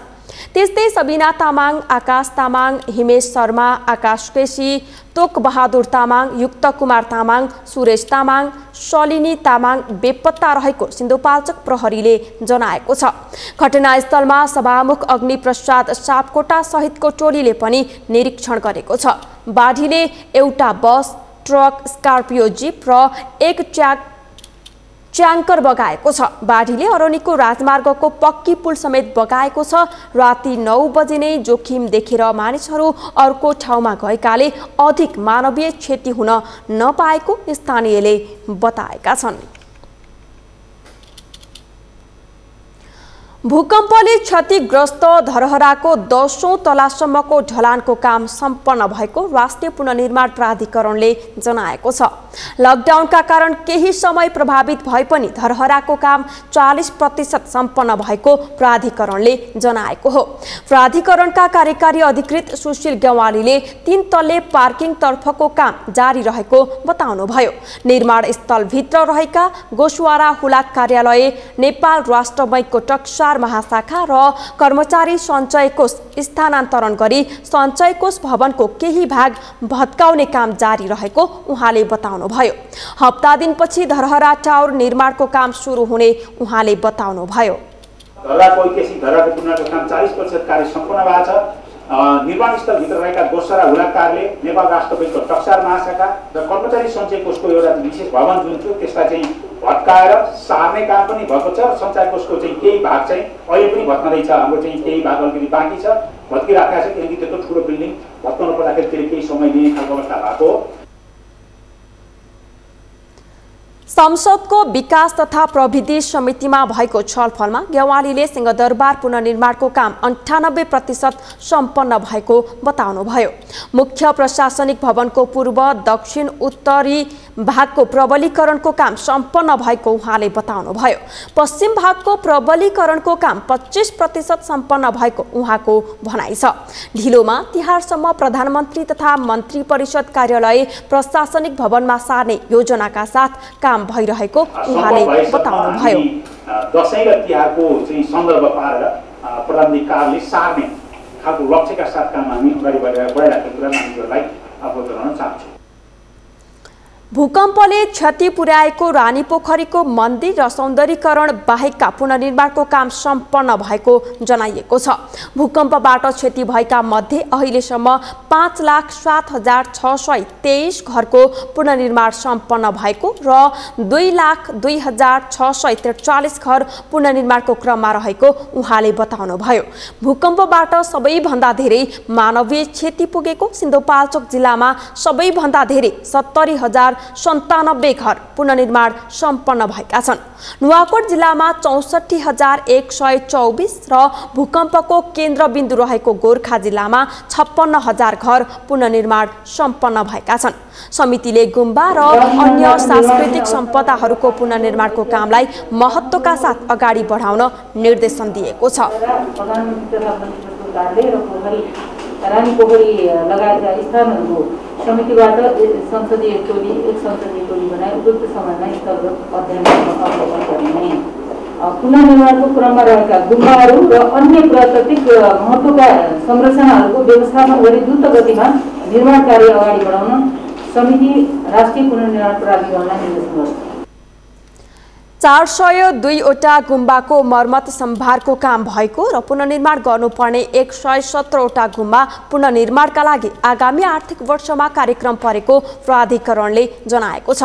S2: त्यस्तै सबिना तामाङ, आकाश तामाङ, हिमेश शर्मा, आकाश केसी, तोक बहादुर तामाङ, युक्त कुमार तामाङ, सुरेश तामाङ, शलिनी तामाङ बेपत्ता रहेको सिन्धुपाल्चोक प्रहरीले जनाएको छ। घटनास्थलमा सभामुख अग्निप्रसाद सापकोटा सहितको टोलीले पनि निरीक्षण गरेको छ। बाढीले एउटा बस, ट्रक, स्कर्पियो जीप र एक ट्याङ्कर बगाएको छ। बाढीले अरनिको राजमार्गको पक्की पुल समेत बगाएको छ। राति 9 बजे नै जोखिम देखेर मानिसहरू अर्को ठाउँमा गएकाले अधिक मानवीय क्षति हुन नपाएको स्थानीयले बताएका छन्। भूकम्पले क्षतिग्रस्त धरहराको 10औं तलासम्मको ढलानको काम सम्पन्न भएको राष्ट्रिय पुनर्निर्माण प्राधिकरणले जनाएको छ। लकडाउनका कारण केही समय प्रभावित भए पनि धरहराको काम 40% सम्पन्न भएको प्राधिकरणले जनाएको हो। प्राधिकरणका कार्यकारी अधिकृत सुशील गवालीले 3 तल्ले पार्किङ तर्फको काम जारी रहेको बताउनुभयो। निर्माण स्थलभित्र रहेका गोसवारा हुलाक कार्यालय, नेपाल राष्ट्र बैंकको टक्सार महाशाखा र कर्मचारी सञ्चय कोष स्थानान्तरण गरी सञ्चय कोष भवनको केही भाग भत्काउने काम जारी रहेको उहाँले बताउनुभयो। हप्ता दिनपछि धरहरा टावर निर्माणको काम सुरु हुने उहाँले बताउनुभयो।
S11: धरहराको ऐतिहासिक धरहराको पुनर्निर्माणको काम 40% कार्य सम्पन्न भएको छ। निर्माण स्थलभित्र रहेका गोसरा हुलाक कार्यालय, नेपाल राष्ट्र बैंकको टक्सार महाशाखा र कर्मचारी सञ्चय कोषको एउटा विशेष भवन जुन थियो त्यसलाई चाहिँ भत्काएर सार्ने काम पनि भएको छ। सञ्चय कोषको चाहिँ केही भाग चाहिँ अहिले पनि भत्काउँदैछ। हाम्रो चाहिँ केही भाग अलिकति बाँकी छ, भत्किराखेको छ किनकि त्यत्रो ठुलो बिल्डिङ भत्काउनु पर्दाखेरि त्यसले केही समय लिने खालको अवस्था भएको हो।
S2: संसदको विकास तथा प्रविधि समितिमा भएको छलफलमा गेवालीले सिंहदरबार पुनर्निर्माणको काम 98% सम्पन्न भएको बताउनुभयो। मुख्य प्रशासनिक भवनको पूर्व, दक्षिण, उत्तरी भागको प्रबलीकरणको काम सम्पन्न भएको उहाँले बताउनुभयो। पश्चिम भागको प्रबलीकरणको काम 25% सम्पन्न भएको उहाँको भनाइ छ। ढिलोमा तिहारसम्म प्रधानमन्त्री तथा मन्त्री परिषद कार्यालय प्रशासनिक भवनमा सार्ने योजनाका साथ काम भइरहेको उहाँले बताउनुभयो।
S11: दशैं र तिहारको चाहिँ सन्दर्भ पारेर प्रधानमन्त्री कार्यालय सार्ने खालको लक्ष्यका साथ काम हामी अगाडि बढाइराखेको कुरा मानिसहरूलाई अवगत गराउन चाहन्छु।
S2: भूकम्पले क्षति पुर्याएको रानीपोखरीको मन्दिर र सौन्दर्यीकरण बाहेकका पुनर्निर्माणको काम सम्पन्न भएको जनाइएको छ। भूकम्पबाट क्षति भएका मध्ये अहिलेसम्म 5,07,623 घरको पुनर्निर्माण सम्पन्न भएको र 2,02,643 घर पुनर्निर्माणको क्रममा रहेको उहाँले बताउनुभयो। भूकम्पबाट सबैभन्दा धेरै मानवीय क्षति पुगेको सिन्धुपाल्चोक जिल्लामा सबैभन्दा धेरै 70,000 2097 घर पुनर्निर्माण सम्पन्न भएका छन्। नुवाकोट जिल्लामा 64,124 र भूकम्पको केन्द्रबिन्दु रहेको गोर्खा जिल्लामा 56,000 घर पुनर्निर्माण सम्पन्न भएका छन्। समितिले गुम्बा र अन्य सांस्कृतिक सम्पदाहरूको पुनर्निर्माणको कामलाई महत्त्वका साथ अगाडि बढाउन निर्देशन दिएको छ।
S12: रानी पोखरी लगायतका स्थानहरूको समितिबाट एक संसदीय टोली बनाए उपयुक्त समयमा स्थलगत अध्ययन अवलोकन गर्ने, पुनर्निर्माणको क्रममा रहेका गुम्बाहरू र अन्य पुरातात्विक महत्त्वका संरचनाहरूको व्यवस्थापन गरी द्रुत गतिमा निर्माण कार्य अगाडि बढाउन समिति राष्ट्रिय पुनर्निर्माण प्राधिकरणलाई निर्देशन गर्छ।
S2: 402 गुम्बाको मर्मत सम्भारको काम भएको र पुनर्निर्माण गर्नुपर्ने 117 गुम्बा पुनर्निर्माणका लागि आगामी आर्थिक वर्षमा कार्यक्रम परेको प्राधिकरणले जनाएको छ।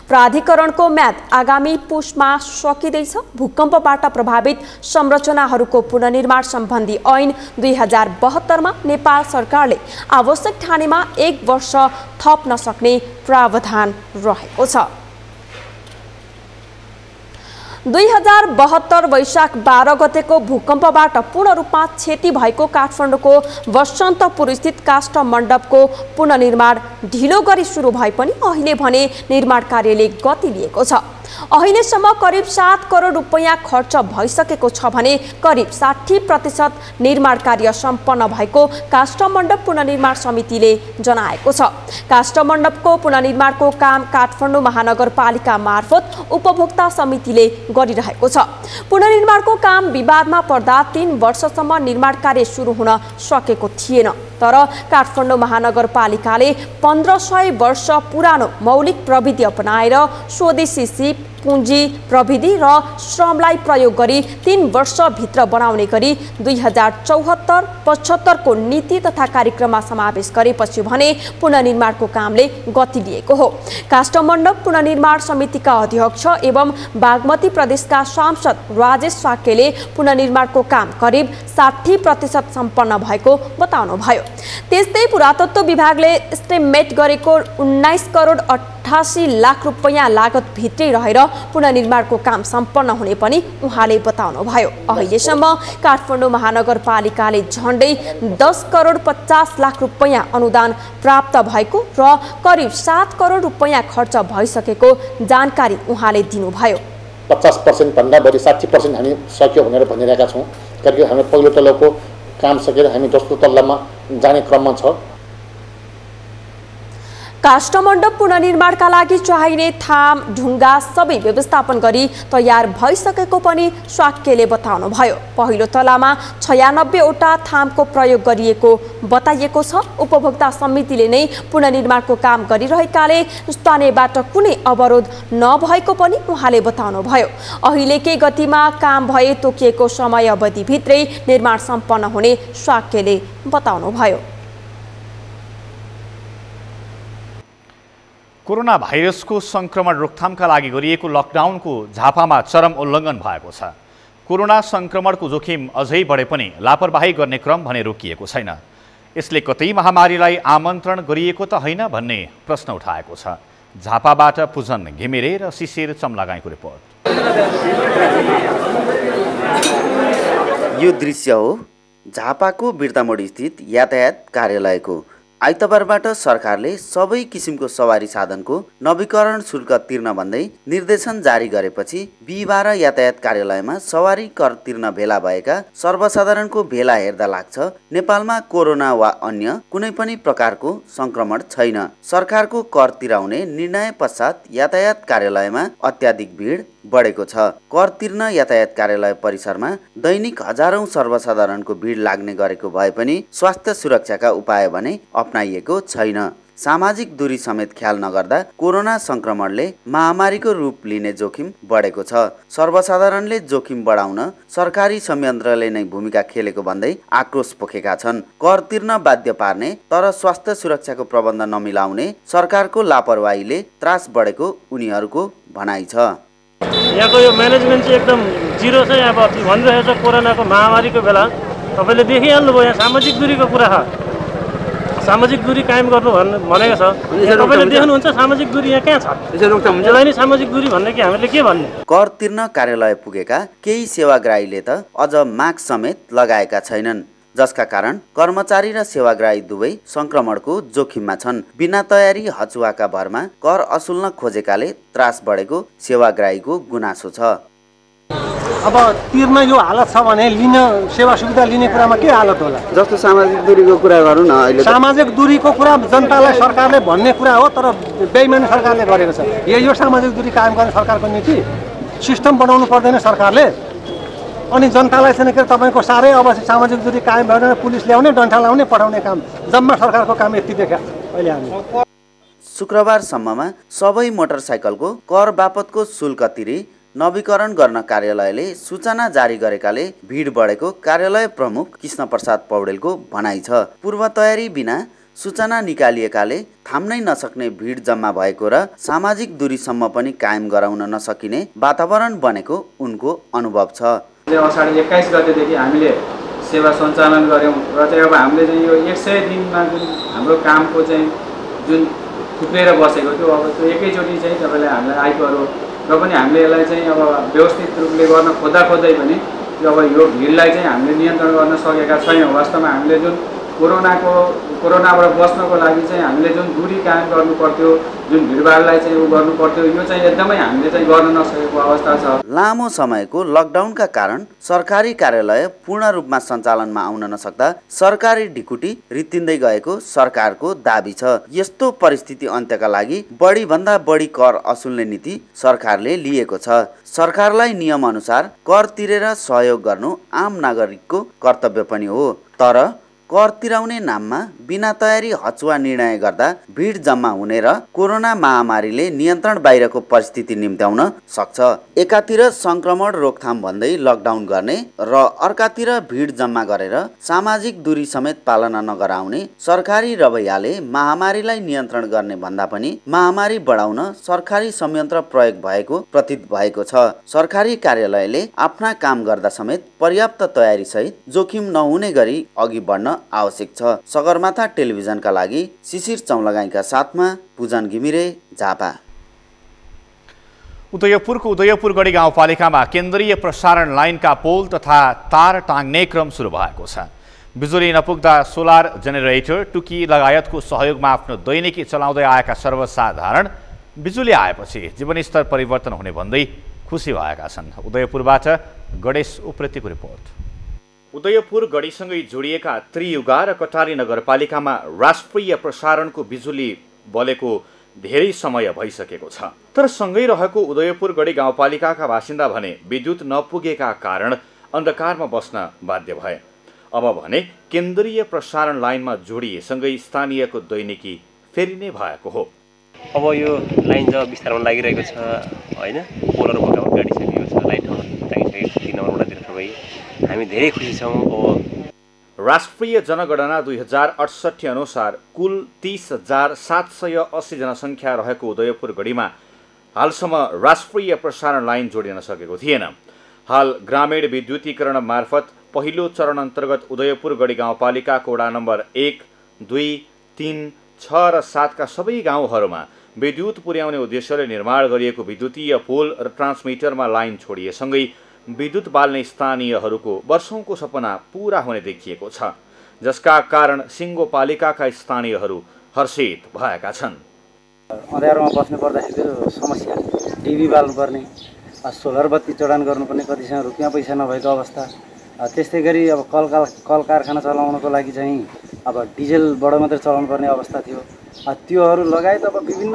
S2: प्राधिकरणको म्याद आगामी पुसमा सकिँदैछ। भूकम्पबाट प्रभावित संरचनाहरूको पुनर्निर्माण सम्बन्धी ऐन 2072 मा नेपाल सरकारले आवश्यक ठानेमा 1 वर्ष थप्न सक्ने प्रावधान रहेको छ। 2072 वैशाख 12 गतेको भूकम्पबाट पूर्ण रूपमा क्षति भएको काठमाडौँको वसन्तपुर स्थित काष्ठ मण्डपको पुनर्निर्माण ढिलो गरी सुरु भए पनि अहिले भने निर्माण कार्यले गति लिएको छ। अहिलेसम्म करिब 7 करोड रुपैयाँ खर्च भइसकेको छ भने करिब 60% निर्माण कार्य सम्पन्न भएको काष्ठ मण्डप पुनर्निर्माण समितिले जनाएको छ। काष्ठ मण्डपको पुनर्निर्माणको काम काठमाडौँ महानगरपालिका मार्फत उपभोक्ता समितिले गरिरहेको छ। पुनर्निर्माणको काम विवादमा पर्दा 3 वर्षसम्म निर्माण कार्य सुरु हुन सकेको थिएन। तर काठमाडौँ महानगरपालिकाले 1500 वर्ष पुरानो मौलिक प्रविधि अपनाएर स्वदेशी सिप, पुँजी, प्रविधि र श्रमलाई प्रयोग गरी 3 वर्षभित्र बनाउने गरी 2074-75 को नीति तथा कार्यक्रममा समावेश गरेपछि भने पुनर्निर्माणको कामले गति लिएको हो। काष्ठ मण्डप पुनर्निर्माण समितिका अध्यक्ष एवं बागमती प्रदेशका सांसद राजेश साक्यले पुनर्निर्माणको काम करिब 60% सम्पन्न भएको बताउनुभयो। त्यस्तै पुरातत्व विभागले एस्टिमेट गरेको 19 करोड 88 लाख रुपैयाँ लागत भित्रै रहेर पुनर्निर्माणको काम सम्पन्न हुने पनि उहाँले बताउनुभयो। अहिलेसम्म काठमाडौँ महानगरपालिकाले झण्डै 10 करोड 50 लाख रुपैयाँ अनुदान प्राप्त भएको र करिब 7 करोड रुपैयाँ खर्च भइसकेको जानकारी उहाँले दिनुभयो।
S13: 50% भन्दा बढी 60% हामी सक्यो भनेर भनिरहेका छौँ। किनकि हामी पहिलो तल्लोको काम सकेर हामी दोस्रो तल्लामा जाने क्रममा छ।
S2: काष्ठ मण्डप पुनर्निर्माणका लागि चाहिने थाम, ढुङ्गा सबै व्यवस्थापन गरी तयार भइसकेको पनि साक्यले बताउनुभयो। पहिलो तलामा 96वटा थामको प्रयोग गरिएको बताइएको छ। उपभोक्ता समितिले नै पुनर्निर्माणको काम गरिरहेकाले स्थानीयबाट कुनै अवरोध नभएको पनि उहाँले बताउनुभयो। अहिलेकै गतिमा काम भए तोकिएको समय अवधिभित्रै निर्माण सम्पन्न हुने साक्यले बताउनुभयो।
S1: कोरोना भाइरसको संक्रमण रोकथामका लागि गरिएको लकडाउनको झापामा चरम उल्लङ्घन भएको छ। कोरोना संक्रमणको जोखिम अझै बढे पनि लापरवाही गर्ने क्रम भने रोकिएको छैन। यसले कतै महामारीलाई आमन्त्रण गरिएको त होइन भन्ने प्रश्न उठाएको छ। झापाबाट पूजन घिमिरे र शिशिर चमलागाईको रिपोर्ट।
S14: यो दृश्य हो झापाको बिर्तामोड स्थित यातायात कार्यालयको। आइतबारबाट सरकारले सबै किसिमको सवारी साधनको नवीकरण शुल्क तिर्न भन्दै निर्देशन जारी गरेपछि बिहिबार यातायात कार्यालयमा सवारी कर तिर्न भेला भएका सर्वसाधारणको भेला हेर्दा लाग्छ नेपालमा कोरोना वा अन्य कुनै पनि प्रकारको संक्रमण छैन। सरकारको कर तिराउने निर्णय पश्चात यातायात कार्यालयमा अत्याधिक भिड बढेको छ। कर तिर्न यातायात कार्यालय परिसरमा दैनिक हजारौं सर्वसाधारणको भिड लाग्ने गरेको भए पनि स्वास्थ्य सुरक्षाका उपाय भने अपनाइएको छैन। सामाजिक दूरी समेत ख्याल नगर्दा कोरोना संक्रमणले महामारीको रूप लिने जोखिम बढेको छ। सर्वसाधारणले जोखिम बढाउन सरकारी संयन्त्रले नै भूमिका खेलेको भन्दै आक्रोश पोखेका छन्। कर तिर्न बाध्य पार्ने तर स्वास्थ्य सुरक्षाको प्रबन्ध नमिलाउने सरकारको लापरवाहीले त्रास बढेको उनीहरूको भनाइ छ।
S15: यहाँको यो म्यानेजमेन्ट चाहिँ एकदम जिरो छ। यहाँ भनिरहेको छ कोरोनाको महामारीको बेला तपाईँले देखिहाल्नुभयो यहाँ सामाजिक दूरीको कुरा छ। सामाजिक दूरी कायम गर्नु भनेको छ। तपाईँले देख्नुहुन्छ सामाजिक दूरी यहाँ कहाँ छ? यसलाई नै सामाजिक दूरी भन्ने कि हामीले के भन्ने?
S14: कर तिर्न कार्यालय पुगेका केही सेवाग्राहीले त अझ मास्क समेत लगाएका छैनन्, जसका कारण कर्मचारी र सेवाग्राही दुवै संक्रमणको जोखिममा छन्। बिना तयारी हचुवाका भरमा कर असुल्न खोजेकाले त्रास बढेको सेवाग्राहीको गुनासो छ।
S16: अब तिर्न यो हालत छ भने लिन सेवा सुविधा लिने कुरामा के हालत होला?
S17: जस्तो सामाजिक दूरीको कुरा गरौँ न, अहिले
S16: सामाजिक दूरीको कुरा जनतालाई सरकारले भन्ने कुरा हो, तर बेइमानी सरकारले गरेको छ। यो सामाजिक दूरी कायम गर्ने सरकारको नीति सिस्टम बनाउनु पर्दैन सरकारले। अनि जनतालाई चाहिँ के तपाईँको साह्रै अब सामाजिक दूरी कायम भएर पुलिस ल्याउने, डन्ठा लाउने, पठाउने काम जम्मा सरकारको काम यति देखा अहिले हामी।
S14: शुक्रबारसम्ममा सबै मोटरसाइकलको कर बापतको शुल्क तिरी नवीकरण गर्न कार्यालयले सूचना जारी गरेकाले भिड बढेको कार्यालय प्रमुख कृष्ण प्रसाद पौडेलको भनाइ छ। पूर्व तयारी बिना सूचना निकालिएकाले थाम्नै नसक्ने भिड जम्मा भएको र सामाजिक दूरीसम्म पनि कायम गराउन नसकिने वातावरण बनेको उनको अनुभव छ।
S18: असाढी 21 गतेदेखि हामीले सेवा सञ्चालन गऱ्यौँ र चाहिँ अब हामीले चाहिँ यो 100 दिनमा जुन हाम्रो कामको चाहिँ जुन थुप्रेर बसेको थियो, अब त्यो एकैचोटि चाहिँ तपाईँले हामीलाई आइपऱ्यो र पनि हामीले यसलाई चाहिँ अब व्यवस्थित रूपले गर्न खोज्दै पनि अब यो भिडलाई चाहिँ हामीले नियन्त्रण गर्न सकेका छैनौँ। वास्तवमा हामीले जुन कोरोनाबाट बच्नको लागि चाहिँ हामीले जुन दूरी कायम गर्नु पर्थ्यो, जुन भिडभाडलाई चाहिँ गर्नु पर्थ्यो, यो चाहिँ एकदमै हामीले चाहिँ गर्न नसकेको अवस्था छ।
S14: लामो समयको लकडाउनका कारण सरकारी कार्यालय पूर्ण रूपमा सञ्चालनमा आउन नसक्दा सरकारी ढिकुटी रित्तिँदै गएको सरकारको दाबी छ। यस्तो परिस्थिति अन्त्यका लागि बढी भन्दा बढी कर असुल्ने नीति सरकारले लिएको छ। सरकारलाई नियम अनुसार कर तिरेर सहयोग गर्नु आम नागरिकको कर्तव्य पनि हो, तर कर तिराउने नाममा बिना तयारी हचुवा निर्णय गर्दा भिड जम्मा हुने र कोरोना महामारीले नियन्त्रण बाहिरको परिस्थिति निम्त्याउन सक्छ। एकातिर संक्रमण रोकथाम भन्दै लकडाउन गर्ने र अर्कातिर भिड जम्मा गरेर सामाजिक दूरी समेत पालना नगराउने सरकारी रवैयाले महामारीलाई नियन्त्रण गर्ने भन्दा पनि महामारी बढाउन सरकारी संयन्त्र प्रयोग भएको प्रतीत भएको छ। सरकारी कार्यालयले आफ्ना काम गर्दा समेत पर्याप्त तयारी सहित जोखिम नहुने गरी अघि बढ्न आवश्यक छ। सगरमाथा टेलिभिजनका लागि शिशिर चौलगाईका साथमा पूजन घिमिरे, झापा।
S1: उदयपुरको उदयपुरगढी गाउँपालिकामा केन्द्रीय प्रसारण लाइनका पोल तथा तार टाङ्ने क्रम सुरु भएको छ। बिजुली नपुग्दा सोलर जेनेरेटर, टुकी लगायतको सहयोगमा आफ्नो दैनिकी चलाउँदै आएका सर्वसाधारण बिजुली आएपछि जीवनस्तर परिवर्तन हुने भन्दै खुसी भएका छन्। उदयपुरबाट गणेश उप्रेतीको रिपोर्ट। उदयपुर गढीसँगै जोडिएका त्रियुगा र कटारी नगरपालिकामा राष्ट्रिय प्रसारणको बिजुली बलेको धेरै समय भइसकेको छ, तर सँगै रहेको उदयपुर गढी गाउँपालिकाका बासिन्दा भने विद्युत नपुगेका कारण अन्धकारमा बस्न बाध्य भए। अब भने केन्द्रीय प्रसारण लाइनमा जोडिएसँगै स्थानीयको दैनिकी फेरि नै भएको हो।
S19: अब यो लाइन जब विस्तारमा लागिरहेको छ होइन, पोलहरू भएका गाडिसकेको छ, लाइन टाँगिसकेको 3 नम्बर वडातिर सबै हामी धेरै खुसी छौँ।
S1: राष्ट्रिय जनगणना 2068 अनुसार कुल 30,780 जनसङ्ख्या रहेको उदयपुर गढीमा हालसम्म राष्ट्रिय प्रसारण लाइन जोडिन सकेको थिएन। हाल ग्रामीण विद्युतीकरण मार्फत पहिलो चरण अन्तर्गत उदयपुर गढी गाउँपालिकाको वडा नम्बर 1, 2, 3, 6 र 7 का सबै गाउँहरूमा विद्युत पुर्याउने उद्देश्यले निर्माण गरिएको विद्युतीय पोल र ट्रान्समिटरमा लाइन छोडिएसँगै विद्युत बाल्ने स्थानीयहरूको वर्षौंको सपना पूरा हुने देखिएको छ, जसका कारण सिंहपालिकाका स्थानीयहरू हर्षित भएका छन्।
S20: अँध्यारोमा बस्नु पर्दाखेरि समस्या, टिभी बाल्नुपर्ने, सोलर बत्ती जडान गर्नुपर्ने, कतिसँग रुपियाँ पैसा नभएको अवस्था, त्यस्तै गरी अब कल कारखाना चलाउनको लागि चाहिँ अब डिजेलबाट मात्रै चलाउनु पर्ने अवस्था थियो। त्योहरू लगायत अब विभिन्न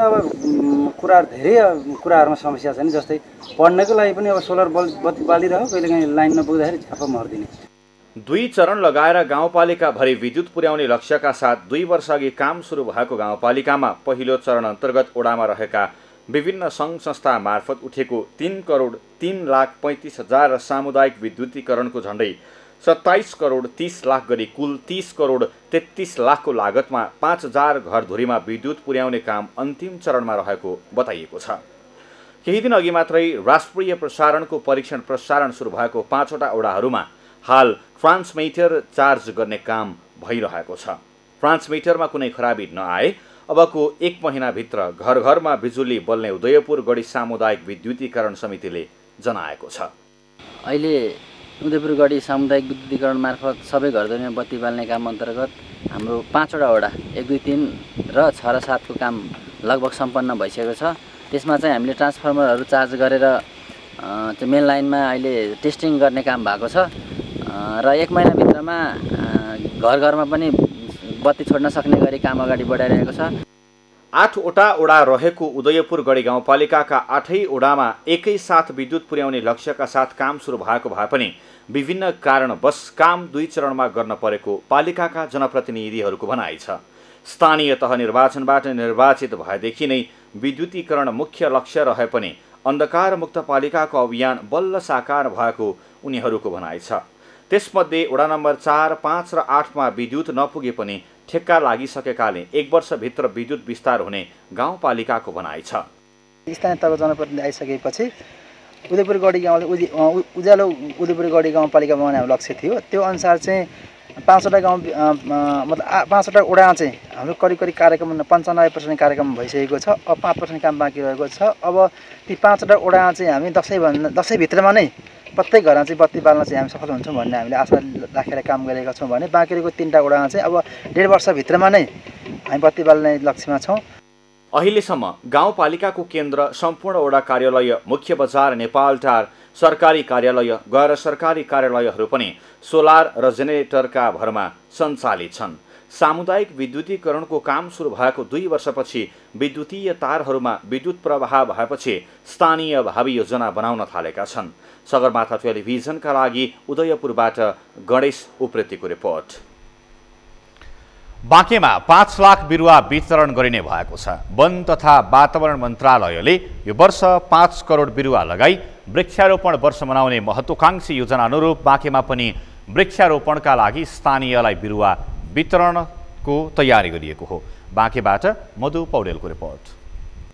S20: कुराहरू धेरै कुराहरूमा समस्या छ नि, जस्तै पढ्नको लागि पनि अब सोलर बत्ती बालिरह्यो, कहिलेकाहीँ लाइन नपुग्दाखेरि झ्याप मर्दिने।
S1: 2 चरण लगाएर गाउँपालिका भरि विद्युत पुर्याउने लक्ष्यका साथ 2 वर्ष अघि काम सुरु भएको गाउँपालिकामा पहिलो चरण अन्तर्गत ओडामा रहेका विभिन्न सङ्घ संस्था मार्फत उठेको 3,03,35,000 र सामुदायिक विद्युतीकरणको झण्डै 27,30,00,000 गरी कुल 30,33,00,000 को लागतमा 5,000 घरधुरीमा विद्युत पुर्याउने काम अन्तिम चरणमा रहेको बताइएको छ। केही दिन अघि मात्रै राष्ट्रिय प्रसारणको परीक्षण प्रसारण सुरु भएको 5 वटा ओडाहरूमा हाल ट्रान्समिटर चार्ज गर्ने काम भइरहेको छ। ट्रान्समिटरमा कुनै खराबी नआए अबको 1 महिनाभित्र घर घरमा बिजुली बल्ने उदयपुर गढी सामुदायिक विद्युतीकरण समितिले जनाएको छ।
S20: अहिले उदयपुर गढी सामुदायिक विद्युतीकरण मार्फत सबै घरधुरीमा बत्ती बाल्ने काम अन्तर्गत हाम्रो 5वटा वडा 1, 2, 3 र 6 र 7 को काम लगभग सम्पन्न भइसकेको छ। त्यसमा चाहिँ हामीले ट्रान्सफर्मरहरू चार्ज गरेर मेन लाइनमा अहिले टेस्टिङ गर्ने काम भएको छ र 1 महिनाभित्रमा घर घरमा पनि बत्ती छोड्न सक्ने गरी काम अगाडि बढाइरहेको छ।
S1: 8वटा वडा रहेको उदयपुर गढी गाउँपालिकाका 8 वडामा एकैसाथ विद्युत पुर्याउने लक्ष्यका साथ काम सुरु भएको भए पनि विभिन्न कारणवश काम 2 चरणमा गर्न परेको पालिकाका जनप्रतिनिधिहरूको भनाइ छ। स्थानीय तह निर्वाचनबाट निर्वाचित भएदेखि नै विद्युतीकरण मुख्य लक्ष्य रहे पनि अन्धकारमुक्त पालिकाको अभियान बल्ल साकार भएको उनीहरूको भनाइ छ। त्यसमध्ये वडा नम्बर 4, 5 र 8 मा विद्युत नपुगे पनि ठेक्का लागिसकेकाले 1 वर्षभित्र विद्युत विस्तार हुने गाउँपालिकाको भनाइ छ।
S20: स्थानीय तहको जनप्रतिनिधि आइसकेपछि उदयपुर गढी गाउँले उज्यालो उदयपुर गढी गाउँपालिका बनाउने हाम्रो लक्ष्य थियो। त्यो अनुसार चाहिँ 5वटा गाउँ मतलब 5वटा वडा चाहिँ हाम्रो करिब कार्यक्रम 95% कार्यक्रम भइसकेको छ। अब 5% काम बाँकी रहेको छ। अब ती 5वटा वडा चाहिँ हामी दसैँभित्रमा नै प्रत्येक घरमा चाहिँ बत्ती बाल्न चाहिँ हामी सफल हुन्छौँ भन्ने हामीले आशा राखेर काम गरेका छौँ भने बाँकी रहेको 3वटा वडामा चाहिँ अब 1.5 वर्षभित्रमा नै हामी बत्ती बाल्ने लक्ष्यमा छौँ।
S1: अहिलेसम्म गाउँपालिकाको केन्द्र, सम्पूर्ण वडा कार्यालय, मुख्य बजार, नेपालटार, सरकारी कार्यालय, गैर सरकारी कार्यालयहरू पनि सोलर र जेनेरेटरका भरमा सञ्चालित छन्। सामुदायिक विद्युतीकरणको काम सुरु भएको 2 वर्षपछि विद्युतीय तारहरूमा विद्युत प्रवाह भएपछि स्थानीय भावी योजना बनाउन थालेका छन्। सगरमाथा टेलिभिजनका लागि उदयपुरबाट गणेश उप्रेतीको रिपोर्ट। बाँकेमा 5 लाख बिरुवा वितरण गरिने भएको छ। वन तथा वातावरण मन्त्रालयले यो वर्ष 5 करोड बिरुवा लगाई वृक्षारोपण वर्ष मनाउने महत्त्वाकांक्षी योजना अनुरूप बाँकेमा पनि वृक्षारोपणका लागि स्थानीयलाई बिरुवा वितरणको तयारी गरिएको हो। बाँकेबाट मधु पौडेलको रिपोर्ट।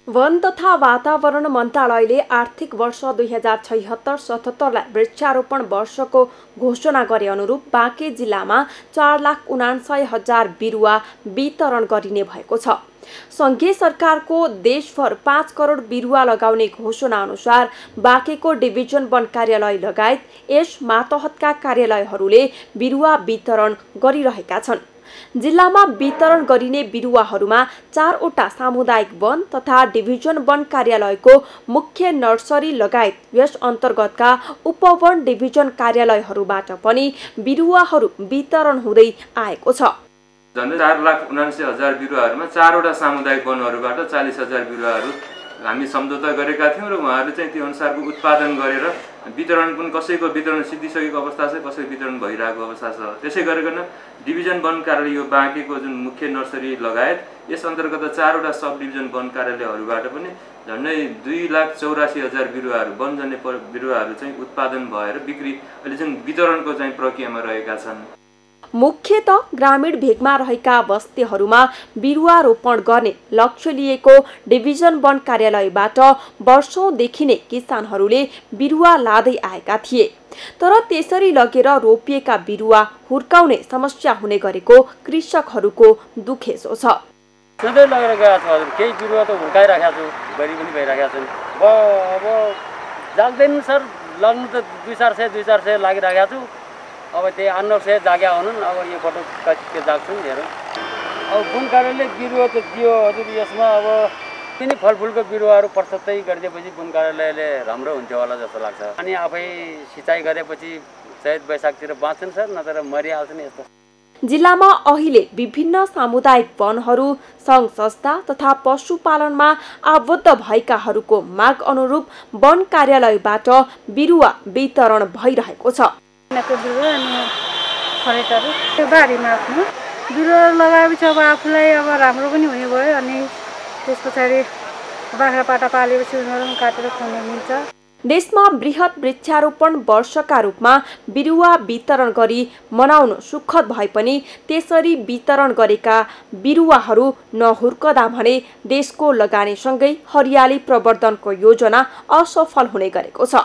S2: वन तथा वातावरण मन्त्रालयले आर्थिक वर्ष 2076-77लाई वृक्षारोपण वर्षको घोषणा गरे अनुरूप बाँके जिल्लामा 4,79,000 बिरुवा वितरण गरिने भएको छ। सङ्घीय सरकारको देशभर 5 करोड बिरुवा लगाउने घोषणा अनुसार बाँकेको डिभिजन वन कार्यालय लगायत यस मातहतका कार्यालयहरूले बिरुवा वितरण गरिरहेका छन्। जिल्लामा वितरण गरिने बिरुवाहरूमा 4वटा सामुदायिक वन तथा डिभिजन वन कार्यालयको मुख्य नर्सरी लगायत यस अन्तर्गतका उपवन डिभिजन कार्यालयहरूबाट पनि बिरुवाहरू वितरण हुँदै आएको छ।
S21: झन्डै 4,79,000 बिरुवाहरूमा 4वटा सामुदायिक वनहरूबाट 40,000 बिरुवाहरू हामी सम्झौता गरेका थियौँ र उहाँहरूले चाहिँ त्यो अनुसारको उत्पादन गरेर वितरण पनि कसैको वितरण सिद्धिसकेको अवस्था छ, कसैको वितरण भइरहेको अवस्था छ। त्यसै गरिकन डिभिजन वन कार्यालय यो बाँकेको जुन मुख्य नर्सरी लगायत यस अन्तर्गत 4वटा सब डिभिजन वन कार्यालयहरूबाट पनि झन्डै 2,84,000 बिरुवाहरू वनजन्य बिरुवाहरू चाहिँ उत्पादन भएर बिक्री अहिले जुन वितरणको चाहिँ प्रक्रियामा रहेका छन्।
S2: मुख्यतः ग्रामीण भेगमा रहेका बस्तीहरूमा बिरुवा रोपण गर्ने लक्ष्य लिएको डिभिजन वन कार्यालयबाट वर्षौंदेखि नै किसानहरूले बिरुवा लादै आएका थिए। तर त्यसरी लगेर रोपिएका बिरुवा हुर्काउने समस्या हुने गरेको कृषकहरूको दुखेसो छ।
S22: सधैँ लगेर गएको छ हजुर, केही बिरुवा त हुर्काइराखेका छु, बढी पनि भइराखेका छन्। अब जाग्दैन सर, लाग्नु त 2-4 सय लागिराखेका छु। अब त्यही 8-9 जाग्या हुनुन्, अब यो फोटो के जाग्छु नि हेरौँ। अब वन कार्यालयले बिरुवा त दियो हजुर, यसमा अब तिनी फलफुलको बिरुवाहरू प्रशस्तै गरिदिएपछि वन कार्यालयले राम्रो हुन्थ्यो होला जस्तो लाग्छ। अनि आफै सिँचाइ गरेपछि चैत वैशाखतिर बाँच्छन् सर, नत्र मरिहाल्छन् यस्तो।
S2: जिल्लामा अहिले विभिन्न सामुदायिक वनहरू, सङ्घ संस्था तथा पशुपालनमा आबद्ध भएकाहरूको माग अनुरूप वन कार्यालयबाट बिरुवा वितरण भइरहेको छ।
S23: बिरुवा अनि फरेटहरू त्यो बारीमा आफ्नो बिरुवा लगाएपछि अब आफूलाई अब राम्रो पनि हुने भयो। अनि त्यस पछाडि बाख्रा पाटा पालेपछि उनीहरू पनि काटेर खुवाउन मिल्छ।
S2: देशमा बृहत वृक्षारोपण वर्षका रूपमा बिरुवा वितरण गरी मनाउनु सुखद भए पनि त्यसरी वितरण गरेका बिरुवाहरू नहुर्कदा भने देशको लगानीसँगै हरियाली प्रवर्धनको योजना असफल हुने गरेको छ।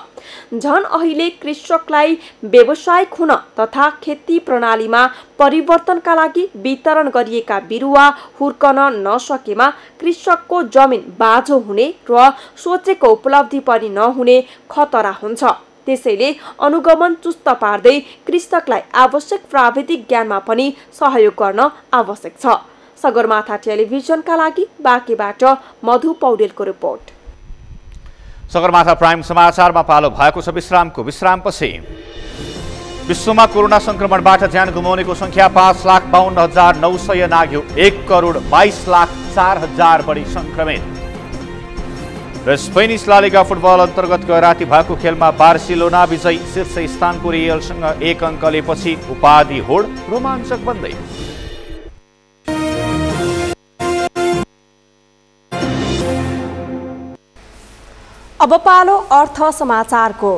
S2: झन अहिले कृषकलाई व्यावसायिक हुन तथा खेती प्रणालीमा परिवर्तनका लागि वितरण गरिएका बिरुवा हुर्कन नसकेमा कृषकको जमिन बाँझो हुने र सोचेको उपलब्धि पनि नहुने खतरा हुन्छ। त्यसैले अनुगमन चुस्त पार्दै कृषकलाई आवश्यक प्राविधिक ज्ञानमा पनि सहयोग गर्न आवश्यक छ। सगरमाथा टेलिभिजनका लागि बाँकेबाट मधु पौडेलको रिपोर्ट।
S1: सगरमाथा प्राइम समाचारमा पालो भएको छ विश्रामपछि। विश्वमा कोरोना संक्रमणबाट ज्यान गुमाउनेको संख्या 5,52,900 नाग्यो। 1,22,04,000 बढी संक्रमित। र स्पेनिस ला लिगा फुटबल अन्तर्गत गए राति भएको खेलमा बार्सिलोना विजयी। शीर्ष स्थानको रियलसँग 1 अङ्कले पछि उपाधि होड रोमाञ्चक बन्दै।
S2: अब पालो अर्थ समाचारको।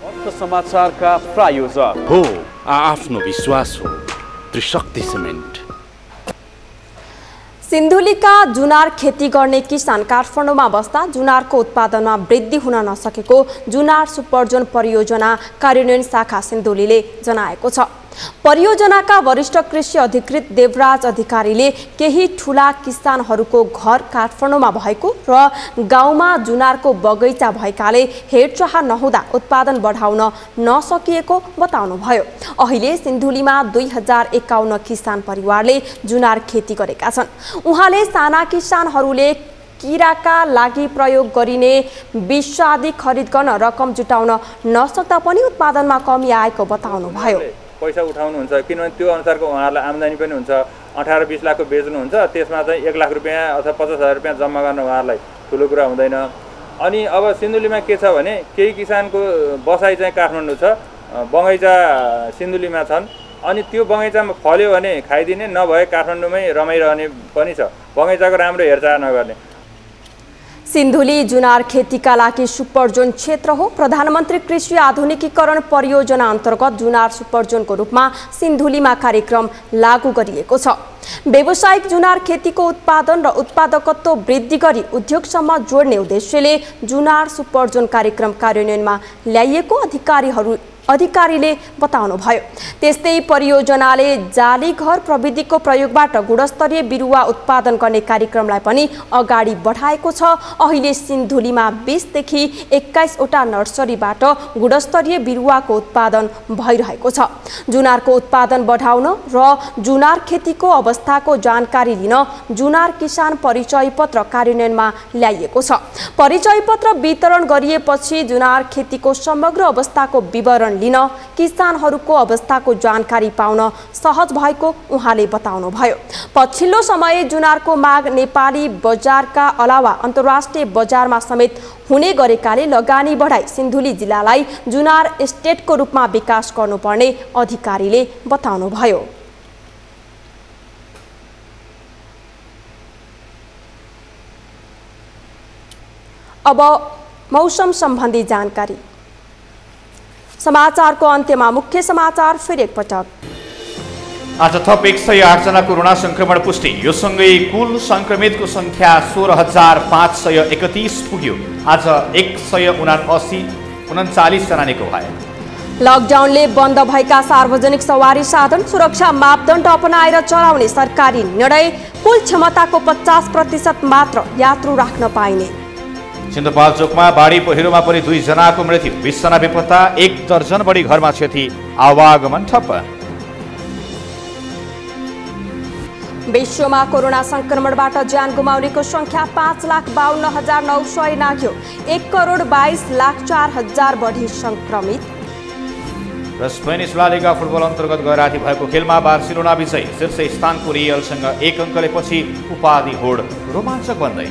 S3: अर्थ समाचारका प्रायोजक हो आफ्नो विश्वास हो त्रिशक्ति सिमेन्ट।
S2: सिन्धुलीका जुनार खेती गर्ने किसान काठमाडौँमा बस्दा जुनारको उत्पादनमा वृद्धि हुन नसकेको जुनार सुपर्जन परियोजना कार्यान्वयन शाखा सिन्धुलीले जनाएको छ। परियोजनाका वरिष्ठ कृषि अधिकृत देवराज अधिकारीले केही ठूला किसानहरूको घर काठमाडौँमा भएको र गाउँमा जुनारको बगैँचा भएकाले हेरचाह नहुँदा उत्पादन बढाउन नसकिएको बताउनुभयो। अहिले सिन्धुलीमा 2051 किसान परिवारले जुनार खेती गरेका छन्। उहाँले साना किसानहरूले किराका लागि प्रयोग गरिने विष आदि खरिद गर्न रकम जुटाउन नसक्दा पनि उत्पादनमा कमी आएको बताउनुभयो।
S4: पैसा उठाउनुहुन्छ किनभने त्यो अनुसारको उहाँहरूलाई आम्दानी पनि हुन्छ। 18-20 लाखको बेच्नुहुन्छ, त्यसमा चाहिँ 1 लाख रुपियाँ अथवा 50,000 रुपियाँ जम्मा गर्न उहाँहरूलाई ठुलो कुरा हुँदैन। अनि अब सिन्धुलीमा के छ भने केही किसानको बसाइ चाहिँ काठमाडौँ छ, बगैँचा सिन्धुलीमा छन्। अनि त्यो बगैँचामा फल्यो भने खाइदिने, नभए काठमाडौँमै रमाइरहने पनि छ। बगैँचाको राम्रो हेरचाह नगर्ने।
S2: सिन्धुली जुनार खेतीका लागि सुपर्जोन क्षेत्र हो। प्रधानमन्त्री कृषि आधुनिकीकरण परियोजना अन्तर्गत जुनार सुपर्जोनको रूपमा सिन्धुलीमा कार्यक्रम लागू गरिएको छ। व्यावसायिक जुनार खेतीको उत्पादन र उत्पादकत्व वृद्धि गरी उद्योगसम्म जोड्ने उद्देश्यले जुनार सुपर्जोन कार्यक्रम कार्यान्वयनमा ल्याइएको अधिकारीले बताउनुभयो। त्यस्तै परियोजनाले जाली घर प्रविधिको प्रयोगबाट गुणस्तरीय बिरुवा उत्पादन गर्ने कार्यक्रमलाई पनि अगाडि बढाएको छ। अहिले सिन्धुलीमा 20 देखि 21 वटा नर्सरीबाट गुणस्तरीय बिरुवाको उत्पादन भइरहेको छ। जुनारको उत्पादन बढाउन र जुनार खेतीको अवस्थाको जानकारी लिन जुनार किसान परिचय पत्र कार्यान्वयनमा ल्याइएको छ। परिचय पत्र वितरण गरिएपछि जुनार खेतीको समग्र अवस्थाको विवरण लिन किसानहरूको अवस्थाको जानकारी पाउन सहज भएको उहाँले बताउनुभयो। पछिल्लो समय जुनारको माग नेपाली बजारका अलावा अन्तर्राष्ट्रिय बजारमा समेत हुने गरेकाले लगानी बढाई सिन्धुली जिल्लालाई जुनार एस्टेटको रूपमा विकास गर्नुपर्ने अधिकारीले बताउनुभयो। अब मौसम सम्बन्धी जानकारी। समाचारको अन्त्यमा मुख्य समाचार फेरि एकपटक।
S1: आज थप 108 जना कोरोना संक्रमण पुष्टि। यो सँगै कुल संक्रमितको संख्या 16,531 पुग्यो। आज 139 जना निको भए।
S2: लकडाउनले बन्द भएका सार्वजनिक सवारी साधन सुरक्षा मापदण्ड अपनाएर चलाउने सरकारी निर्णय। कुल क्षमताको 50% मात्र यात्रु राख्न पाइने।
S1: सिन्धुपाल्चोकमा बाढी पहिरोमा परि 2 जनाको मृत्यु, 20 जना बेपत्ता, 1 दर्जन बढी घरमा क्षति, आवागमन ठप्प।
S2: विश्वमा कोरोना संक्रमणबाट ज्यान गुमाउनेको संख्या 5,52,900 नाग्यो। 1,22,04,000 बढी संक्रमित।
S1: र स्पेनिस ला लिगा फुटबल अन्तर्गत गए राति भएको खेलमा बार्सिलोना विजयी। शीर्ष स्थानको रियलसँग 1 अङ्कले पछि उपाधि होड रोमाञ्चक बन्दै।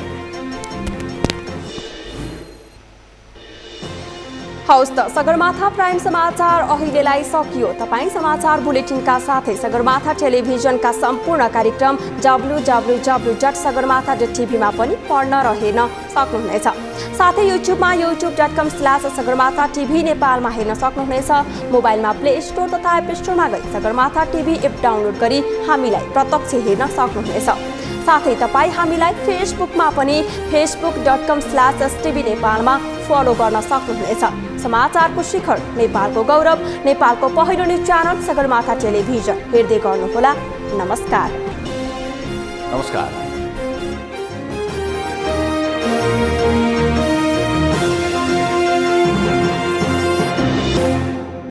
S2: हौस् त सगरमाथा प्राइम समाचार अहिलेलाई सकियो। तपाईँ समाचार बुलेटिनका साथै सगरमाथा टेलिभिजनका सम्पूर्ण कार्यक्रम www.sagarmatha.tv मा पनि पढ्न र हेर्न सक्नुहुनेछ। साथै युट्युबमा youtube.com/sagarmatha TV नेपालमा हेर्न सक्नुहुनेछ। मोबाइलमा प्ले स्टोर तथा एप स्टोरमा गई सगरमाथा TV एप डाउनलोड गरी हामीलाई प्रत्यक्ष हेर्न सक्नुहुनेछ। साथै तपाईँ हामीलाई फेसबुकमा पनि facebook.com/stv नेपालमा फलो गर्न सक्नुहुनेछ। समाचारको शिखर, नेपालको गौरव, नेपालको पहिलो न्युज च्यानल सगरमाथा टेलिभिजन हेर्दै गर्नुहोला। नमस्कार।